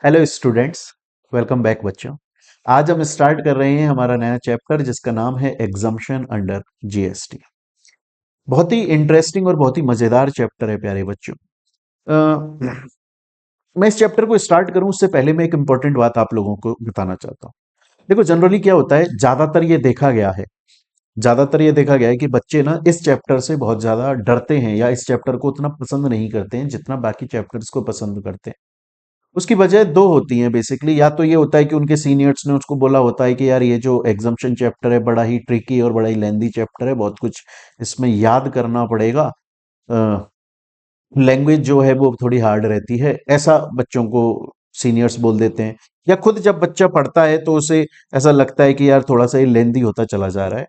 Hello students, welcome back बच्चों। आज हम स्टार्ट कर रहे हैं हमारा नया चैप्टर जिसका नाम है एग्जम्पशन अंडर जीएसटी। बहुत ही इंटरेस्टिंग और बहुत ही मजेदार चैप्टर है प्यारे बच्चों। मैं इस चैप्टर को स्टार्ट करूं उससे पहले मैं एक इंपॉर्टेंट बात आप लोगों को बताना चाहता हूं। देखो, जनरली क्या होता है, ज्यादातर ये देखा गया है कि बच्चे ना इस चैप्टर से बहुत ज्यादा डरते हैं या इस चैप्टर को उतना पसंद नहीं करते हैं जितना बाकी चैप्टर्स को पसंद करते हैं। उसकी वजह दो होती हैं बेसिकली। या तो ये होता है कि उनके सीनियर्स ने उसको बोला होता है कि यार ये जो एग्जाम्पशन चैप्टर है बड़ा ही ट्रिकी और बड़ा ही लेंदी चैप्टर है, बहुत कुछ इसमें याद करना पड़ेगा, लैंग्वेज जो है वो थोड़ी हार्ड रहती है, ऐसा बच्चों को सीनियर्स बोल देते हैं। या खुद जब बच्चा पढ़ता है तो उसे ऐसा लगता है कि यार थोड़ा सा ये लेंदी होता चला जा रहा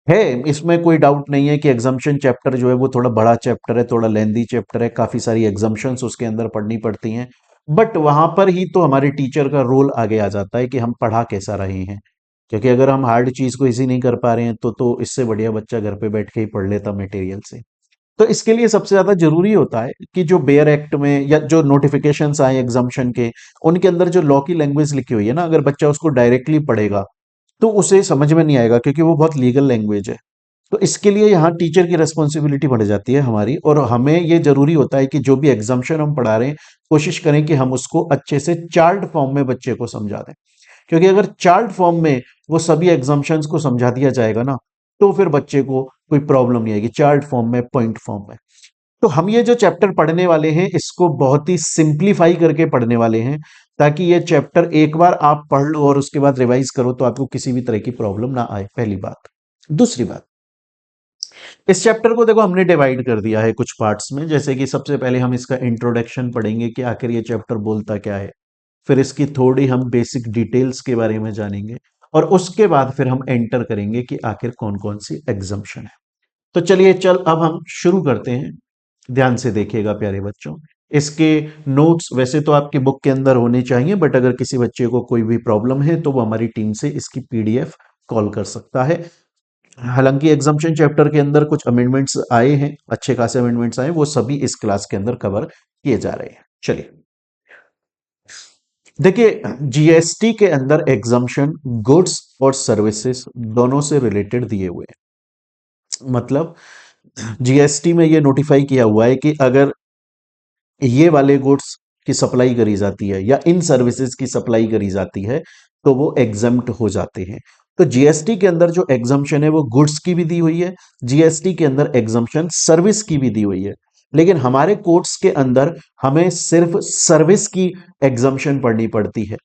है। इसमें कोई डाउट नहीं है कि एग्जाम्पशन चैप्टर जो है वो थोड़ा बड़ा चैप्टर है, थोड़ा लेंदी चैप्टर है, काफी सारी एग्जाम्पशंस उसके अंदर पढ़नी पड़ती हैं। बट वहां पर ही तो हमारे टीचर का रोल आगे आ जाता है कि हम पढ़ा कैसा रहे हैं। क्योंकि अगर हम हार्ड चीज को इजी नहीं कर पा रहे हैं तो इससे बढ़िया बच्चा घर पे बैठ के ही पढ़ लेता मटेरियल से। तो इसके लिए सबसे ज्यादा जरूरी होता है कि जो बेयर एक्ट में या जो नोटिफिकेशंस आए एग्जाम्पशन के, उनके अंदर जो लॉ की लैंग्वेज लिखी हुई है ना, अगर बच्चा उसको डायरेक्टली पढ़ेगा तो उसे समझ में नहीं आएगा, क्योंकि वो बहुत लीगल लैंग्वेज है। तो इसके लिए यहाँ टीचर की रिस्पॉन्सिबिलिटी बढ़ जाती है हमारी, और हमें ये जरूरी होता है कि जो भी एग्जाम्पशन हम पढ़ा रहे हैं कोशिश करें कि हम उसको अच्छे से चार्ट फॉर्म में बच्चे को समझा दें। क्योंकि अगर चार्ट फॉर्म में वो सभी एग्जाम्पशंस को समझा दिया जाएगा ना, तो फिर बच्चे को कोई प्रॉब्लम नहीं आएगी, चार्ट फॉर्म में, पॉइंट फॉर्म में। तो हम ये जो चैप्टर पढ़ने वाले हैं इसको बहुत ही सिंप्लीफाई करके पढ़ने वाले हैं, ताकि ये चैप्टर एक बार आप पढ़ लो और उसके बाद रिवाइज करो तो आपको किसी भी तरह की प्रॉब्लम ना आए, पहली बात। दूसरी बात, इस चैप्टर को देखो हमने डिवाइड कर दिया है कुछ पार्ट्स में। जैसे कि सबसे पहले हम इसका इंट्रोडक्शन पढ़ेंगे कि आखिर ये चैप्टर बोलता क्या है। फिर इसकी थोड़ी हम बेसिक डिटेल्स के बारे में जानेंगे, और उसके बाद फिर हम एंटर करेंगे कि आखिर कौन कौन सी एग्जाम्पशन है। तो चलिए अब हम शुरू करते हैं। ध्यान से देखिएगा प्यारे बच्चों। इसके नोट्स वैसे तो आपकी बुक के अंदर होने चाहिए, बट अगर किसी बच्चे को कोई भी प्रॉब्लम है तो वो हमारी टीम से इसकी पीडीएफ कॉल कर सकता है। हालांकि एग्जाम्पशन चैप्टर के अंदर कुछ अमेंडमेंट्स आए हैं, अच्छे खासे अमेंडमेंट्स आए, वो सभी इस क्लास के अंदर कवर किए जा रहे हैं। चलिए देखिए, जीएसटी के अंदर एग्जाम्पशन गुड्स और सर्विसेज दोनों से रिलेटेड दिए हुए हैं। मतलब जीएसटी में ये नोटिफाई किया हुआ है कि अगर ये वाले गुड्स की सप्लाई करी जाती है या इन सर्विसेज की सप्लाई करी जाती है तो वो एग्जम्प्ट हो जाते हैं। तो जीएसटी के अंदर जो एग्जम्पशन है वो गुड्स की भी दी हुई है, जीएसटी के अंदर एग्जम्पशन सर्विस की भी दी हुई है। लेकिन हमारे कोर्ट्स के अंदर हमें सिर्फ सर्विस की एग्जम्पशन पढ़नी पड़ती है।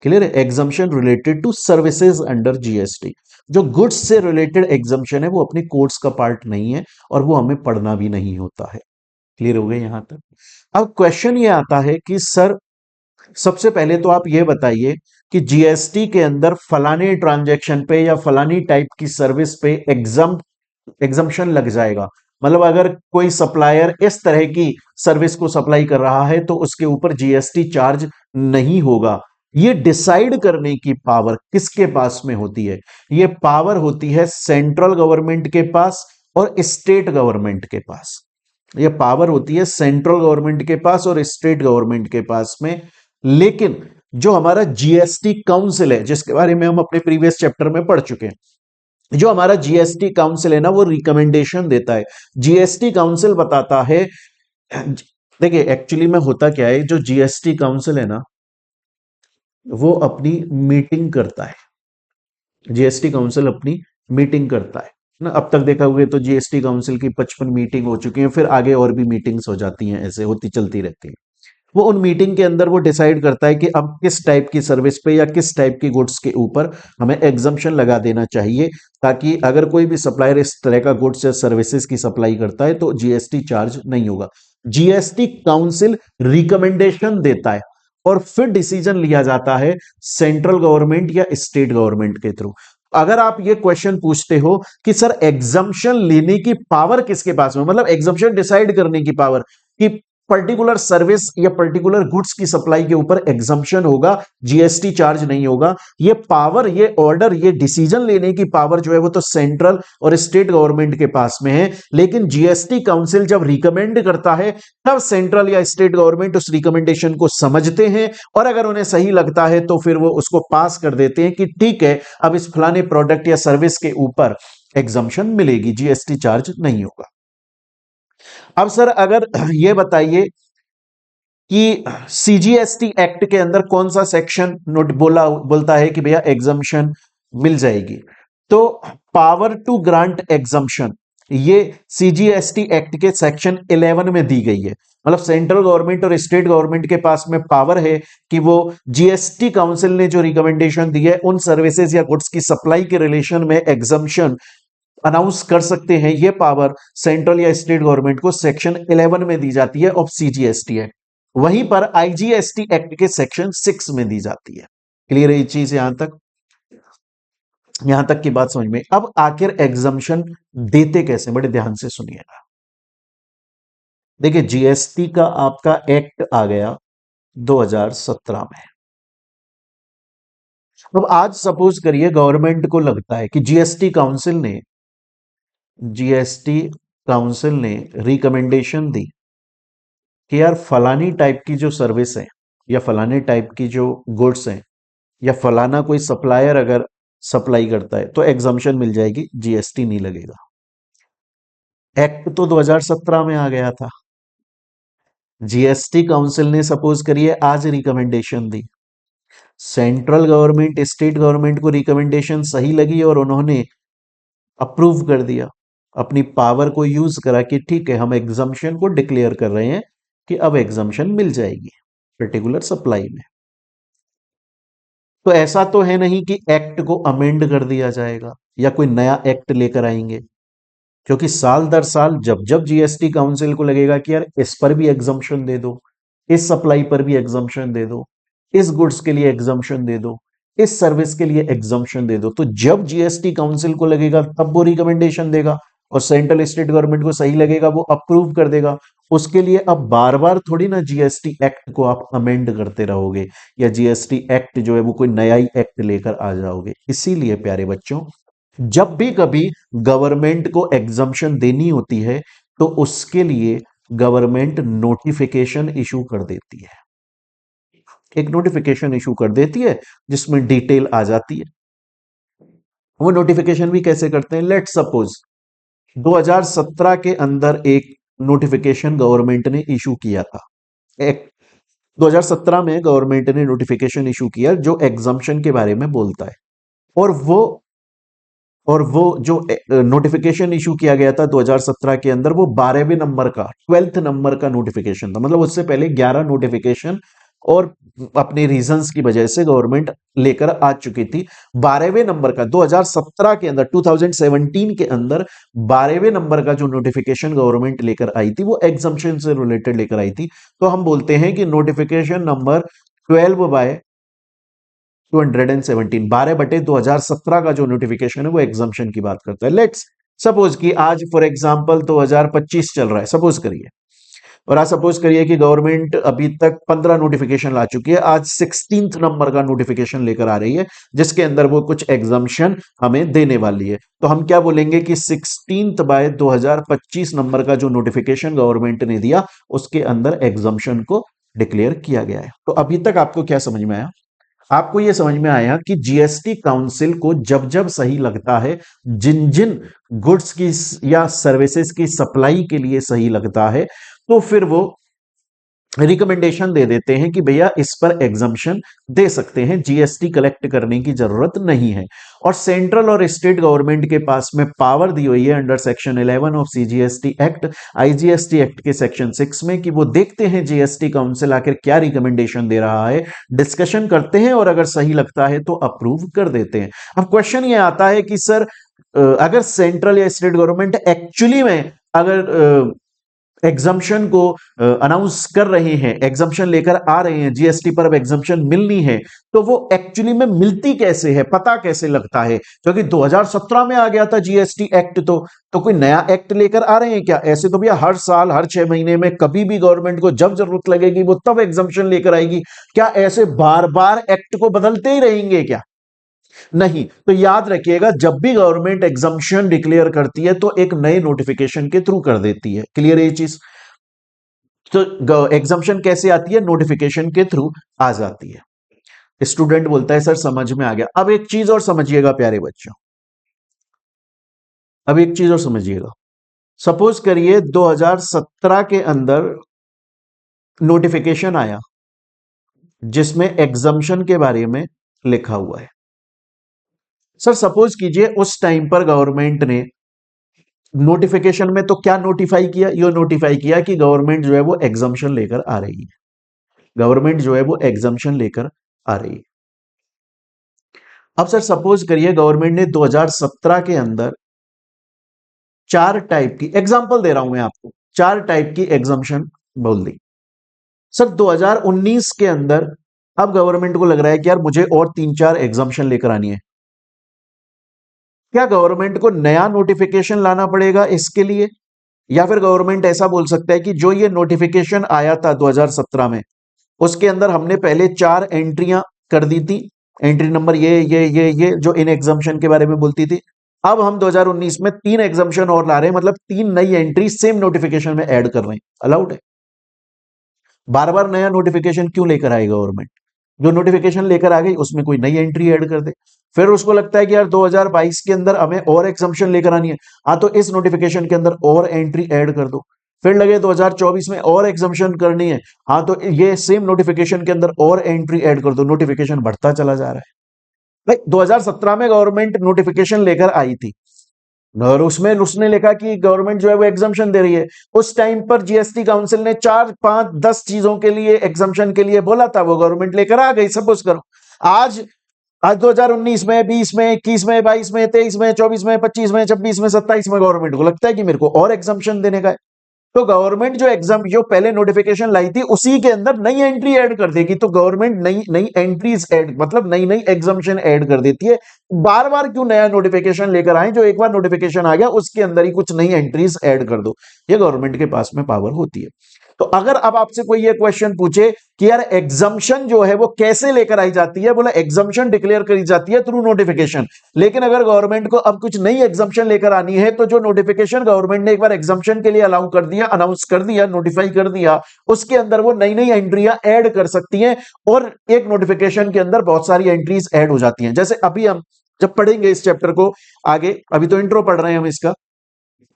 क्लियर है? Exemption related to services under GST. जो गुड्स से रिलेटेड एग्जम्पशन है वो अपने कोर्ट्स का पार्ट नहीं है, और वो हमें पढ़ना भी नहीं होता है। क्लियर हो गए यहां तक? अब क्वेश्चन ये आता है कि सर, सबसे पहले तो आप ये बताइए कि जीएसटी के अंदर फलाने ट्रांजैक्शन पे या फलानी टाइप की सर्विस पे एग्जम्पशन लग जाएगा। मतलब अगर कोई सप्लायर इस तरह की सर्विस को सप्लाई कर रहा है तो उसके ऊपर जीएसटी चार्ज नहीं होगा। ये डिसाइड करने की पावर किसके पास में होती है? ये पावर होती है सेंट्रल गवर्नमेंट के पास और स्टेट गवर्नमेंट के पास। ये पावर होती है सेंट्रल गवर्नमेंट के पास और स्टेट गवर्नमेंट के पास में। लेकिन जो हमारा जीएसटी काउंसिल है, जिसके बारे में हम अपने प्रीवियस चैप्टर में पढ़ चुके हैं, जो हमारा जीएसटी काउंसिल है ना, वो रिकमेंडेशन देता है। जीएसटी काउंसिल बताता है, देखिए एक्चुअली में होता क्या है, जो जीएसटी काउंसिल है ना वो अपनी मीटिंग करता है। जीएसटी काउंसिल अपनी मीटिंग करता है ना। अब तक देखा हुए तो जीएसटी काउंसिल की 55 मीटिंग हो चुकी है, फिर आगे और भी मीटिंग्स हो जाती हैं, ऐसे होती चलती रहती हैं। वो उन मीटिंग के अंदर वो डिसाइड करता है कि अब किस टाइप की सर्विस पे या किस टाइप की गुड्स के ऊपर हमें एग्जम्पशन लगा देना चाहिए, ताकि अगर कोई भी सप्लायर इस तरह का गुड्स या सर्विसेज की सप्लाई करता है तो जीएसटी चार्ज नहीं होगा। जीएसटी काउंसिल रिकमेंडेशन देता है और फिर डिसीजन लिया जाता है सेंट्रल गवर्नमेंट या स्टेट गवर्नमेंट के थ्रू। अगर आप ये क्वेश्चन पूछते हो कि सर एग्जम्पशन लेने की पावर किसके पास में, मतलब एग्जम्पशन डिसाइड करने की पावर, कि पर्टिकुलर सर्विस या पर्टिकुलर गुड्स की सप्लाई के ऊपर एग्जम्पशन होगा, जीएसटी चार्ज नहीं होगा। ये पावर, ये ऑर्डर, ये डिसीजन लेने की पावर जो है वो तो सेंट्रल और स्टेट गवर्नमेंट के पास में है, लेकिन जीएसटी काउंसिल जब रिकमेंड करता है तब सेंट्रल या स्टेट गवर्नमेंट उस रिकमेंडेशन को समझते हैं और अगर उन्हें सही लगता है तो फिर वो उसको पास कर देते हैं कि ठीक है, अब इस फलाने प्रोडक्ट या सर्विस के ऊपर एग्जम्पशन मिलेगी, जीएसटी चार्ज नहीं होगा। अब सर अगर ये बताइए कि सीजीएसटी एक्ट के अंदर कौन सा सेक्शन नोट बोलता है कि भैया एग्जम्पशन मिल जाएगी, तो पावर टू ग्रांट एग्जम्पशन ये सीजीएसटी एक्ट के सेक्शन 11 में दी गई है। मतलब सेंट्रल गवर्नमेंट और स्टेट गवर्नमेंट के पास में पावर है कि वो जीएसटी काउंसिल ने जो रिकमेंडेशन दी है उन सर्विसेज या गुड्स की सप्लाई के रिलेशन में एग्जम्पशन अनाउंस कर सकते हैं। ये पावर सेंट्रल या स्टेट गवर्नमेंट को सेक्शन 11 में दी जाती है ऑफ सीजीएसटी एक्ट। वहीं पर आईजीएसटी एक्ट के सेक्शन 6 में दी जाती है। क्लियर है ये चीज? यहां तक की बात समझ में। अब आखिर एग्जम्पशन देते कैसे, बड़े ध्यान से सुनिएगा। देखिए जीएसटी का आपका एक्ट आ गया 2017 में। अब आज सपोज करिए गवर्नमेंट को लगता है कि जीएसटी काउंसिल ने रिकमेंडेशन दी कि यार फलानी टाइप की जो सर्विस है या फलाने टाइप की जो गुड्स हैं या फलाना कोई सप्लायर अगर सप्लाई करता है तो एग्जम्पशन मिल जाएगी, जीएसटी नहीं लगेगा। एक्ट तो 2017 में आ गया था। जीएसटी काउंसिल ने सपोज करिए आज रिकमेंडेशन दी, सेंट्रल गवर्नमेंट स्टेट गवर्नमेंट को रिकमेंडेशन सही लगी और उन्होंने अप्रूव कर दिया, अपनी पावर को यूज करा कि ठीक है हम एग्जम्पशन को डिक्लेयर कर रहे हैं कि अब एग्जम्पशन मिल जाएगी पर्टिकुलर सप्लाई में। तो ऐसा तो है नहीं कि एक्ट को अमेंड कर दिया जाएगा या कोई नया एक्ट लेकर आएंगे, क्योंकि साल दर साल जब जब जीएसटी काउंसिल को लगेगा कि यार इस पर भी एग्जम्पशन दे दो, इस सप्लाई पर भी एग्जम्पशन दे दो, इस गुड्स के लिए एग्जम्पशन दे दो, इस सर्विस के लिए एग्जम्पशन दे दो, तो जब जीएसटी काउंसिल को लगेगा तब वो रिकमेंडेशन देगा और सेंट्रल स्टेट गवर्नमेंट को सही लगेगा वो अप्रूव कर देगा। उसके लिए अब बार बार थोड़ी ना जीएसटी एक्ट को आप अमेंड करते रहोगे या जीएसटी एक्ट जो है वो कोई नया ही एक्ट लेकर आ जाओगे। इसीलिए प्यारे बच्चों, जब भी कभी गवर्नमेंट को एग्जम्पशन देनी होती है तो उसके लिए गवर्नमेंट नोटिफिकेशन इशू कर देती है, एक नोटिफिकेशन इशू कर देती है जिसमें डिटेल आ जाती है। वो नोटिफिकेशन भी कैसे करते हैं, लेट सपोज 2017 के अंदर एक नोटिफिकेशन गवर्नमेंट ने इशू किया था। एक 2017 में गवर्नमेंट ने नोटिफिकेशन इशू किया जो एग्जम्पशन के बारे में बोलता है, और वो जो नोटिफिकेशन इशू किया गया था 2017 के अंदर वो 12वें नंबर का 12th नंबर का नोटिफिकेशन था। मतलब उससे पहले 11 नोटिफिकेशन और अपने रीजंस की वजह से गवर्नमेंट लेकर आ चुकी थी। 12वें नंबर का 2017 के अंदर 2017 के अंदर 12वें नंबर का जो नोटिफिकेशन गवर्नमेंट लेकर आई थी वो एग्जम्पशन से रिलेटेड लेकर आई थी। तो हम बोलते हैं कि नोटिफिकेशन नंबर 12/217 12/2017 का जो नोटिफिकेशन है वो एग्जम्पशन की बात करता है। लेट्स सपोज कि आज फॉर एग्जांपल 2025 चल रहा है, सपोज करिए, और आज सपोज करिए कि गवर्नमेंट अभी तक 15 नोटिफिकेशन ला चुकी है, आज 16th नंबर का नोटिफिकेशन लेकर आ रही है जिसके अंदर वो कुछ एग्जम्पशन हमें देने वाली है। तो हम क्या बोलेंगे कि 16/2025 नंबर का जो नोटिफिकेशन गवर्नमेंट ने दिया उसके अंदर एग्जम्पशन को डिक्लेयर किया गया है। तो अभी तक आपको क्या समझ में आया? आपको यह समझ में आया कि जीएसटी काउंसिल को जब जब सही लगता है, जिन जिन गुड्स की या सर्विसेज की सप्लाई के लिए सही लगता है, तो फिर वो रिकमेंडेशन दे देते हैं कि भैया इस पर एग्जम्पशन दे सकते हैं, जीएसटी कलेक्ट करने की जरूरत नहीं है। और सेंट्रल और स्टेट गवर्नमेंट के पास में पावर दी हुई है under section 11 of CGST act, IGST act के सेक्शन 6 में, कि वो देखते हैं जीएसटी काउंसिल आखिर क्या रिकमेंडेशन दे रहा है, डिस्कशन करते हैं और अगर सही लगता है तो अप्रूव कर देते हैं। अब क्वेश्चन ये आता है कि सर अगर सेंट्रल या स्टेट गवर्नमेंट एक्चुअली में अगर एग्जम्पशन को अनाउंस कर रहे हैं, एग्जम्पशन लेकर आ रहे हैं, जीएसटी पर अब एग्जम्पशन मिलनी है, तो वो एक्चुअली में मिलती कैसे है, पता कैसे लगता है? क्योंकि 2017 में आ गया था जीएसटी एक्ट, तो कोई नया एक्ट लेकर आ रहे हैं क्या? ऐसे तो भैया हर साल हर 6 महीने में कभी भी गवर्नमेंट को जब जरूरत लगेगी वो तब एग्जम्पशन लेकर आएगी। क्या ऐसे बार बार एक्ट को बदलते ही रहेंगे क्या? नहीं। तो याद रखिएगा, जब भी गवर्नमेंट एग्जम्पशन डिक्लेयर करती है तो एक नए नोटिफिकेशन के थ्रू कर देती है। क्लियर है ये चीज? तो एग्जम्पशन कैसे आती है? नोटिफिकेशन के थ्रू आ जाती है। स्टूडेंट बोलता है सर समझ में आ गया। अब एक चीज और समझिएगा प्यारे बच्चों, अब एक चीज और समझिएगा। सपोज करिए 2017 के अंदर नोटिफिकेशन आया जिसमें एग्जम्पशन के बारे में लिखा हुआ है। सर सपोज कीजिए उस टाइम पर गवर्नमेंट ने नोटिफिकेशन में तो क्या नोटिफाई किया? ये नोटिफाई किया कि गवर्नमेंट जो है वो एग्जम्पशन लेकर आ रही है, गवर्नमेंट जो है वो एग्जम्पशन लेकर आ रही है। अब सर सपोज करिए गवर्नमेंट ने 2017 के अंदर 4 टाइप की, एग्जांपल दे रहा हूं मैं आपको, 4 टाइप की एग्जम्पशन बोल दी। सर 2019 के अंदर अब गवर्नमेंट को लग रहा है कि यार मुझे और 3-4 एग्जम्पशन लेकर आनी है। क्या गवर्नमेंट को नया नोटिफिकेशन लाना पड़ेगा इसके लिए? या फिर गवर्नमेंट ऐसा बोल सकता है कि जो ये नोटिफिकेशन आया था 2017 में, उसके अंदर हमने पहले 4 एंट्रियां कर दी थी, एंट्री नंबर ये जो इन एग्जम्पशन के बारे में बोलती थी। अब हम 2019 में 3 एग्जम्पशन और ला रहे हैं, मतलब 3 नई एंट्री सेम नोटिफिकेशन में ऐड कर रहे हैं। अलाउड है? बार बार नया नोटिफिकेशन क्यों लेकर आएगा गवर्नमेंट? जो नोटिफिकेशन लेकर आ गई उसमें कोई नई एंट्री ऐड कर दे। फिर उसको लगता है कि यार 2022 के अंदर हमें और एग्जम्पशन लेकर आनी है, हाँ तो इस नोटिफिकेशन के अंदर और एंट्री ऐड कर दो। फिर लगे 2024 में और एग्जम्पशन करनी है, हाँ तो ये सेम नोटिफिकेशन के अंदर और एंट्री ऐड कर दो। नोटिफिकेशन बढ़ता चला जा रहा है। भाई 2017 में गवर्नमेंट नोटिफिकेशन लेकर आई थी और उसमें उसने लिखा कि गवर्नमेंट जो है वो एग्जम्पशन दे रही है। उस टाइम पर जीएसटी काउंसिल ने 4, 5, 10 चीजों के लिए एग्जम्पशन के लिए बोला था, वो गवर्नमेंट लेकर आ गई। सपोज करो आज आज 2019 में, 20 में, 21 में, 22 में, 23 में, 24 में, 25 में, 26 में, 27 में गवर्नमेंट को लगता है कि मेरे को और एग्जम्पशन देने का है, तो गवर्नमेंट जो एग्जाम जो पहले नोटिफिकेशन लाई थी उसी के अंदर नई एंट्री ऐड कर देगी। तो गवर्नमेंट नई नई एंट्रीज ऐड, मतलब नई नई एग्जामेशन ऐड कर देती है। बार बार क्यों नया नोटिफिकेशन लेकर आए? जो एक बार नोटिफिकेशन आ गया उसके अंदर ही कुछ नई एंट्रीज ऐड कर दो। ये गवर्नमेंट के पास में पावर होती है। तो अगर अब आपसे कोई ये क्वेश्चन पूछे कि यार एग्जम्पशन जो है वो कैसे लेकर आई जाती है, बोला एग्जम्पशन डिक्लेयर करी जाती है थ्रू नोटिफिकेशन। लेकिन अगर गवर्नमेंट को अब कुछ नई एग्जम्पशन लेकर आनी है तो जो नोटिफिकेशन गवर्नमेंट ने एक बार एग्जम्पशन के लिए अलाउ कर दिया, अनाउंस कर दिया, नोटिफाई कर दिया, उसके अंदर वो नई नई एंट्रियां ऐड कर सकती हैं। और एक नोटिफिकेशन के अंदर बहुत सारी एंट्रीज ऐड हो जाती हैं। जैसे अभी हम जब पढ़ेंगे इस चैप्टर को आगे, अभी तो इंट्रो पढ़ रहे हैं हम इसका,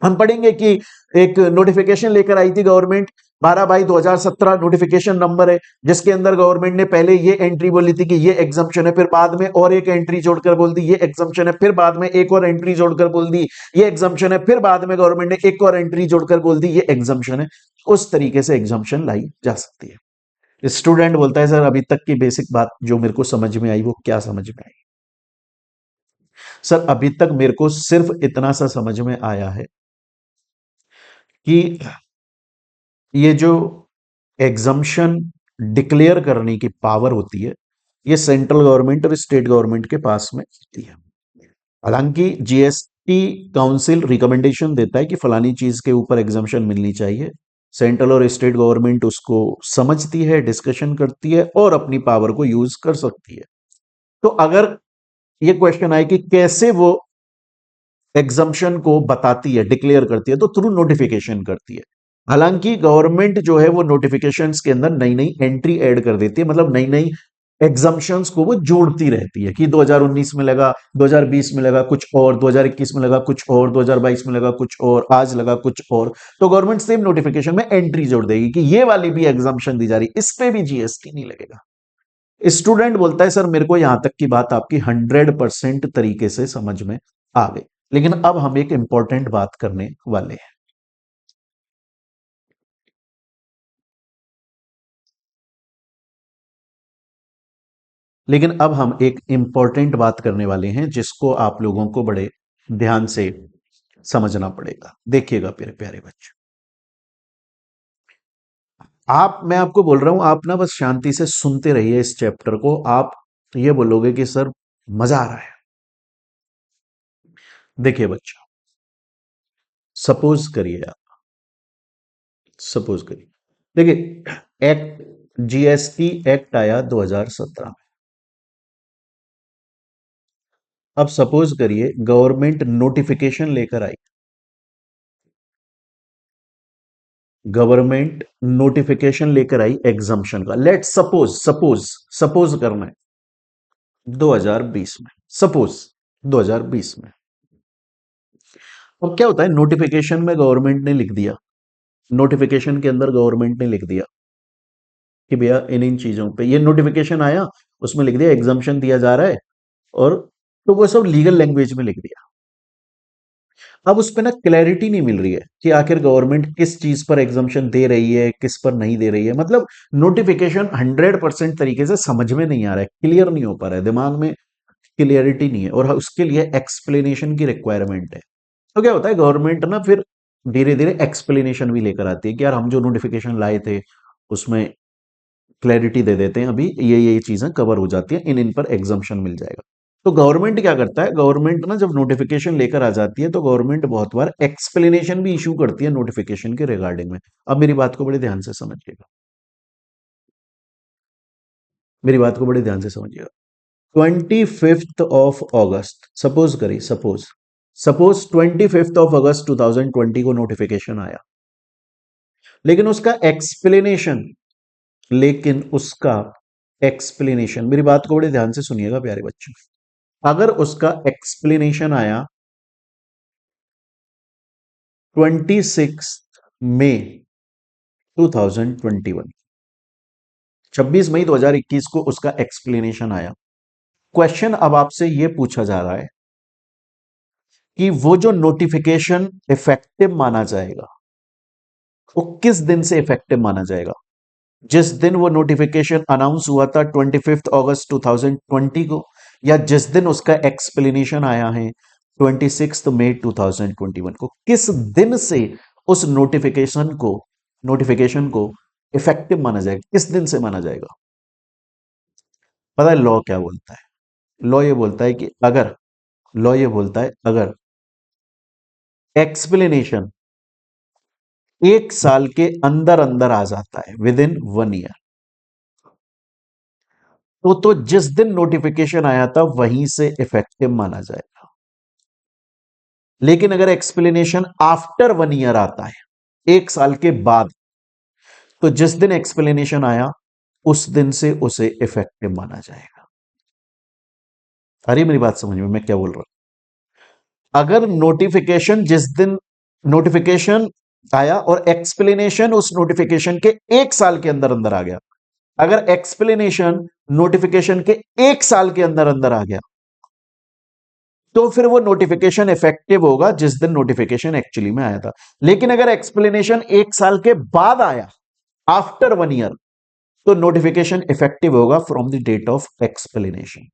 हम पढ़ेंगे कि एक नोटिफिकेशन लेकर आई थी गवर्नमेंट 12/2017 नोटिफिकेशन नंबर है, जिसके अंदर गवर्नमेंट ने पहले ये एंट्री बोली थी कि ये एग्जम्पशन है, फिर बाद में और एक एंट्री जोड़कर बोल दी ये एग्जम्पशन है, फिर बाद में एक और एंट्री जोड़कर बोल दी ये एग्जम्पशन है, फिर बाद में गवर्नमेंट ने एक और एंट्री जोड़कर बोल दी ये एग्जम्पशन है। उस तरीके से एग्जम्पशन लाई जा सकती है। स्टूडेंट बोलता है सर अभी तक की बेसिक बात जो मेरे को समझ में आई वो क्या समझ में आई? सर अभी तक मेरे को सिर्फ इतना सा समझ में आया है कि ये जो एग्जम्पशन डिक्लेयर करने की पावर होती है ये सेंट्रल गवर्नमेंट और स्टेट गवर्नमेंट के पास में होती है। हालांकि जीएसटी काउंसिल रिकमेंडेशन देता है कि फलानी चीज के ऊपर एग्जम्पशन मिलनी चाहिए, सेंट्रल और स्टेट गवर्नमेंट उसको समझती है, डिस्कशन करती है और अपनी पावर को यूज कर सकती है। तो अगर ये क्वेश्चन आए कि कैसे वो एग्जम्पशन को बताती है, डिक्लेयर करती है, तो थ्रू नोटिफिकेशन करती है। हालांकि गवर्नमेंट जो है वो नोटिफिकेशंस के अंदर नई नई एंट्री ऐड कर देती है, मतलब नई नई एग्जम्पशंस को वो जोड़ती रहती है कि 2019 में लगा, 2020 में लगा कुछ और, 2021 में लगा कुछ और, 2022 में लगा कुछ और, आज लगा कुछ और। तो गवर्नमेंट सेम नोटिफिकेशन में एंट्री जोड़ देगी कि ये वाली भी एग्जम्पशन दी जा रही, इस पे भी जीएसटी नहीं लगेगा। स्टूडेंट बोलता है सर मेरे को यहां तक की बात आपकी 100% तरीके से समझ में आ गई, लेकिन अब हम एक इंपॉर्टेंट बात करने वाले हैं। लेकिन अब हम एक इंपॉर्टेंट बात करने वाले हैं जिसको आप लोगों को बड़े ध्यान से समझना पड़ेगा। देखिएगा मेरे प्यारे बच्चे, मैं आपको बोल रहा हूं, आप ना बस शांति से सुनते रहिए इस चैप्टर को। आप ये बोलोगे कि सर मजा आ रहा है। देखिए बच्चा, सपोज करिए आप, सपोज करिए, देखिए एक्ट, जीएसटी एक्ट आया 2017 में। अब सपोज करिए गवर्नमेंट नोटिफिकेशन लेकर आई, गवर्नमेंट नोटिफिकेशन लेकर आई एग्जाम्पशन का। लेट सपोज, सपोज करना है 2020 में, सपोज 2020 में। अब क्या होता है, नोटिफिकेशन में गवर्नमेंट ने लिख दिया, नोटिफिकेशन के अंदर गवर्नमेंट ने लिख दिया कि भैया इन इन चीजों पे ये नोटिफिकेशन आया, उसमें लिख दिया एग्जाम्पशन दिया जा रहा है, और तो वो सब लीगल लैंग्वेज में लिख दिया। अब उस पे ना क्लैरिटी नहीं मिल रही है कि आखिर गवर्नमेंट किस चीज पर एग्जाम्पशन दे रही है, किस पर नहीं दे रही है। मतलब नोटिफिकेशन 100% तरीके से समझ में नहीं आ रहा है, क्लियर नहीं हो पा रहा है, दिमाग में क्लियरिटी नहीं है, और उसके लिए एक्सप्लेनेशन की रिक्वायरमेंट है। तो क्या होता है, गवर्नमेंट ना फिर धीरे धीरे एक्सप्लेनेशन भी लेकर आती है कि यार हम जो नोटिफिकेशन लाए थे उसमें क्लैरिटी दे देते हैं, अभी ये चीजें कवर हो जाती है, इन इन पर एग्जाम्पशन मिल जाएगा। तो गवर्नमेंट क्या करता है, गवर्नमेंट ना जब नोटिफिकेशन लेकर आ जाती है तो गवर्नमेंट बहुत बार एक्सप्लेनेशन भी इशू करती है नोटिफिकेशन के रिगार्डिंग में। अब मेरी बात को बड़े ध्यान से समझिएगा, मेरी बात को बड़े ध्यान से समझिएगा। 25 ऑफ अगस्त, सपोज करिए, सपोज सपोज 25 ऑफ अगस्त 2020 को नोटिफिकेशन आया, लेकिन उसका एक्सप्लेनेशन, लेकिन उसका एक्सप्लेनेशन, मेरी बात को बड़े ध्यान से सुनिएगा प्यारे बच्चों, अगर उसका एक्सप्लेनेशन आया 26 मई 2021, 26 मई 2021 को उसका एक्सप्लेनेशन आया। क्वेश्चन अब आपसे यह पूछा जा रहा है कि वो जो नोटिफिकेशन इफेक्टिव माना जाएगा, वो किस दिन से इफेक्टिव माना जाएगा? जिस दिन वो नोटिफिकेशन अनाउंस हुआ था 25 अगस्त 2020 को, या जिस दिन उसका एक्सप्लेनेशन आया है 26 मई 2021 को, किस दिन से उस नोटिफिकेशन को इफेक्टिव माना जाएगा, किस दिन से माना जाएगा? पता है लॉ क्या बोलता है? लॉ ये बोलता है कि अगर, लॉ ये बोलता है अगर एक्सप्लेनेशन 1 साल के अंदर अंदर आ जाता है, विद इन 1 ईयर, तो जिस दिन नोटिफिकेशन आया था वहीं से इफेक्टिव माना जाएगा। लेकिन अगर एक्सप्लेनेशन आफ्टर 1 ईयर आता है, 1 साल के बाद, तो जिस दिन एक्सप्लेनेशन आया उस दिन से उसे इफेक्टिव माना जाएगा। अरे मेरी बात समझ में मैं क्या बोल रहा हूं? अगर नोटिफिकेशन जिस दिन नोटिफिकेशन आया और एक्सप्लेनेशन उस नोटिफिकेशन के 1 साल के अंदर अंदर आ गया, अगर एक्सप्लेनेशन नोटिफिकेशन के 1 साल के अंदर अंदर आ गया, तो फिर वो नोटिफिकेशन इफेक्टिव होगा जिस दिन नोटिफिकेशन एक्चुअली में आया था। लेकिन अगर एक्सप्लेनेशन 1 साल के बाद आया, आफ्टर 1 ईयर, तो नोटिफिकेशन इफेक्टिव होगा from the date of explanation.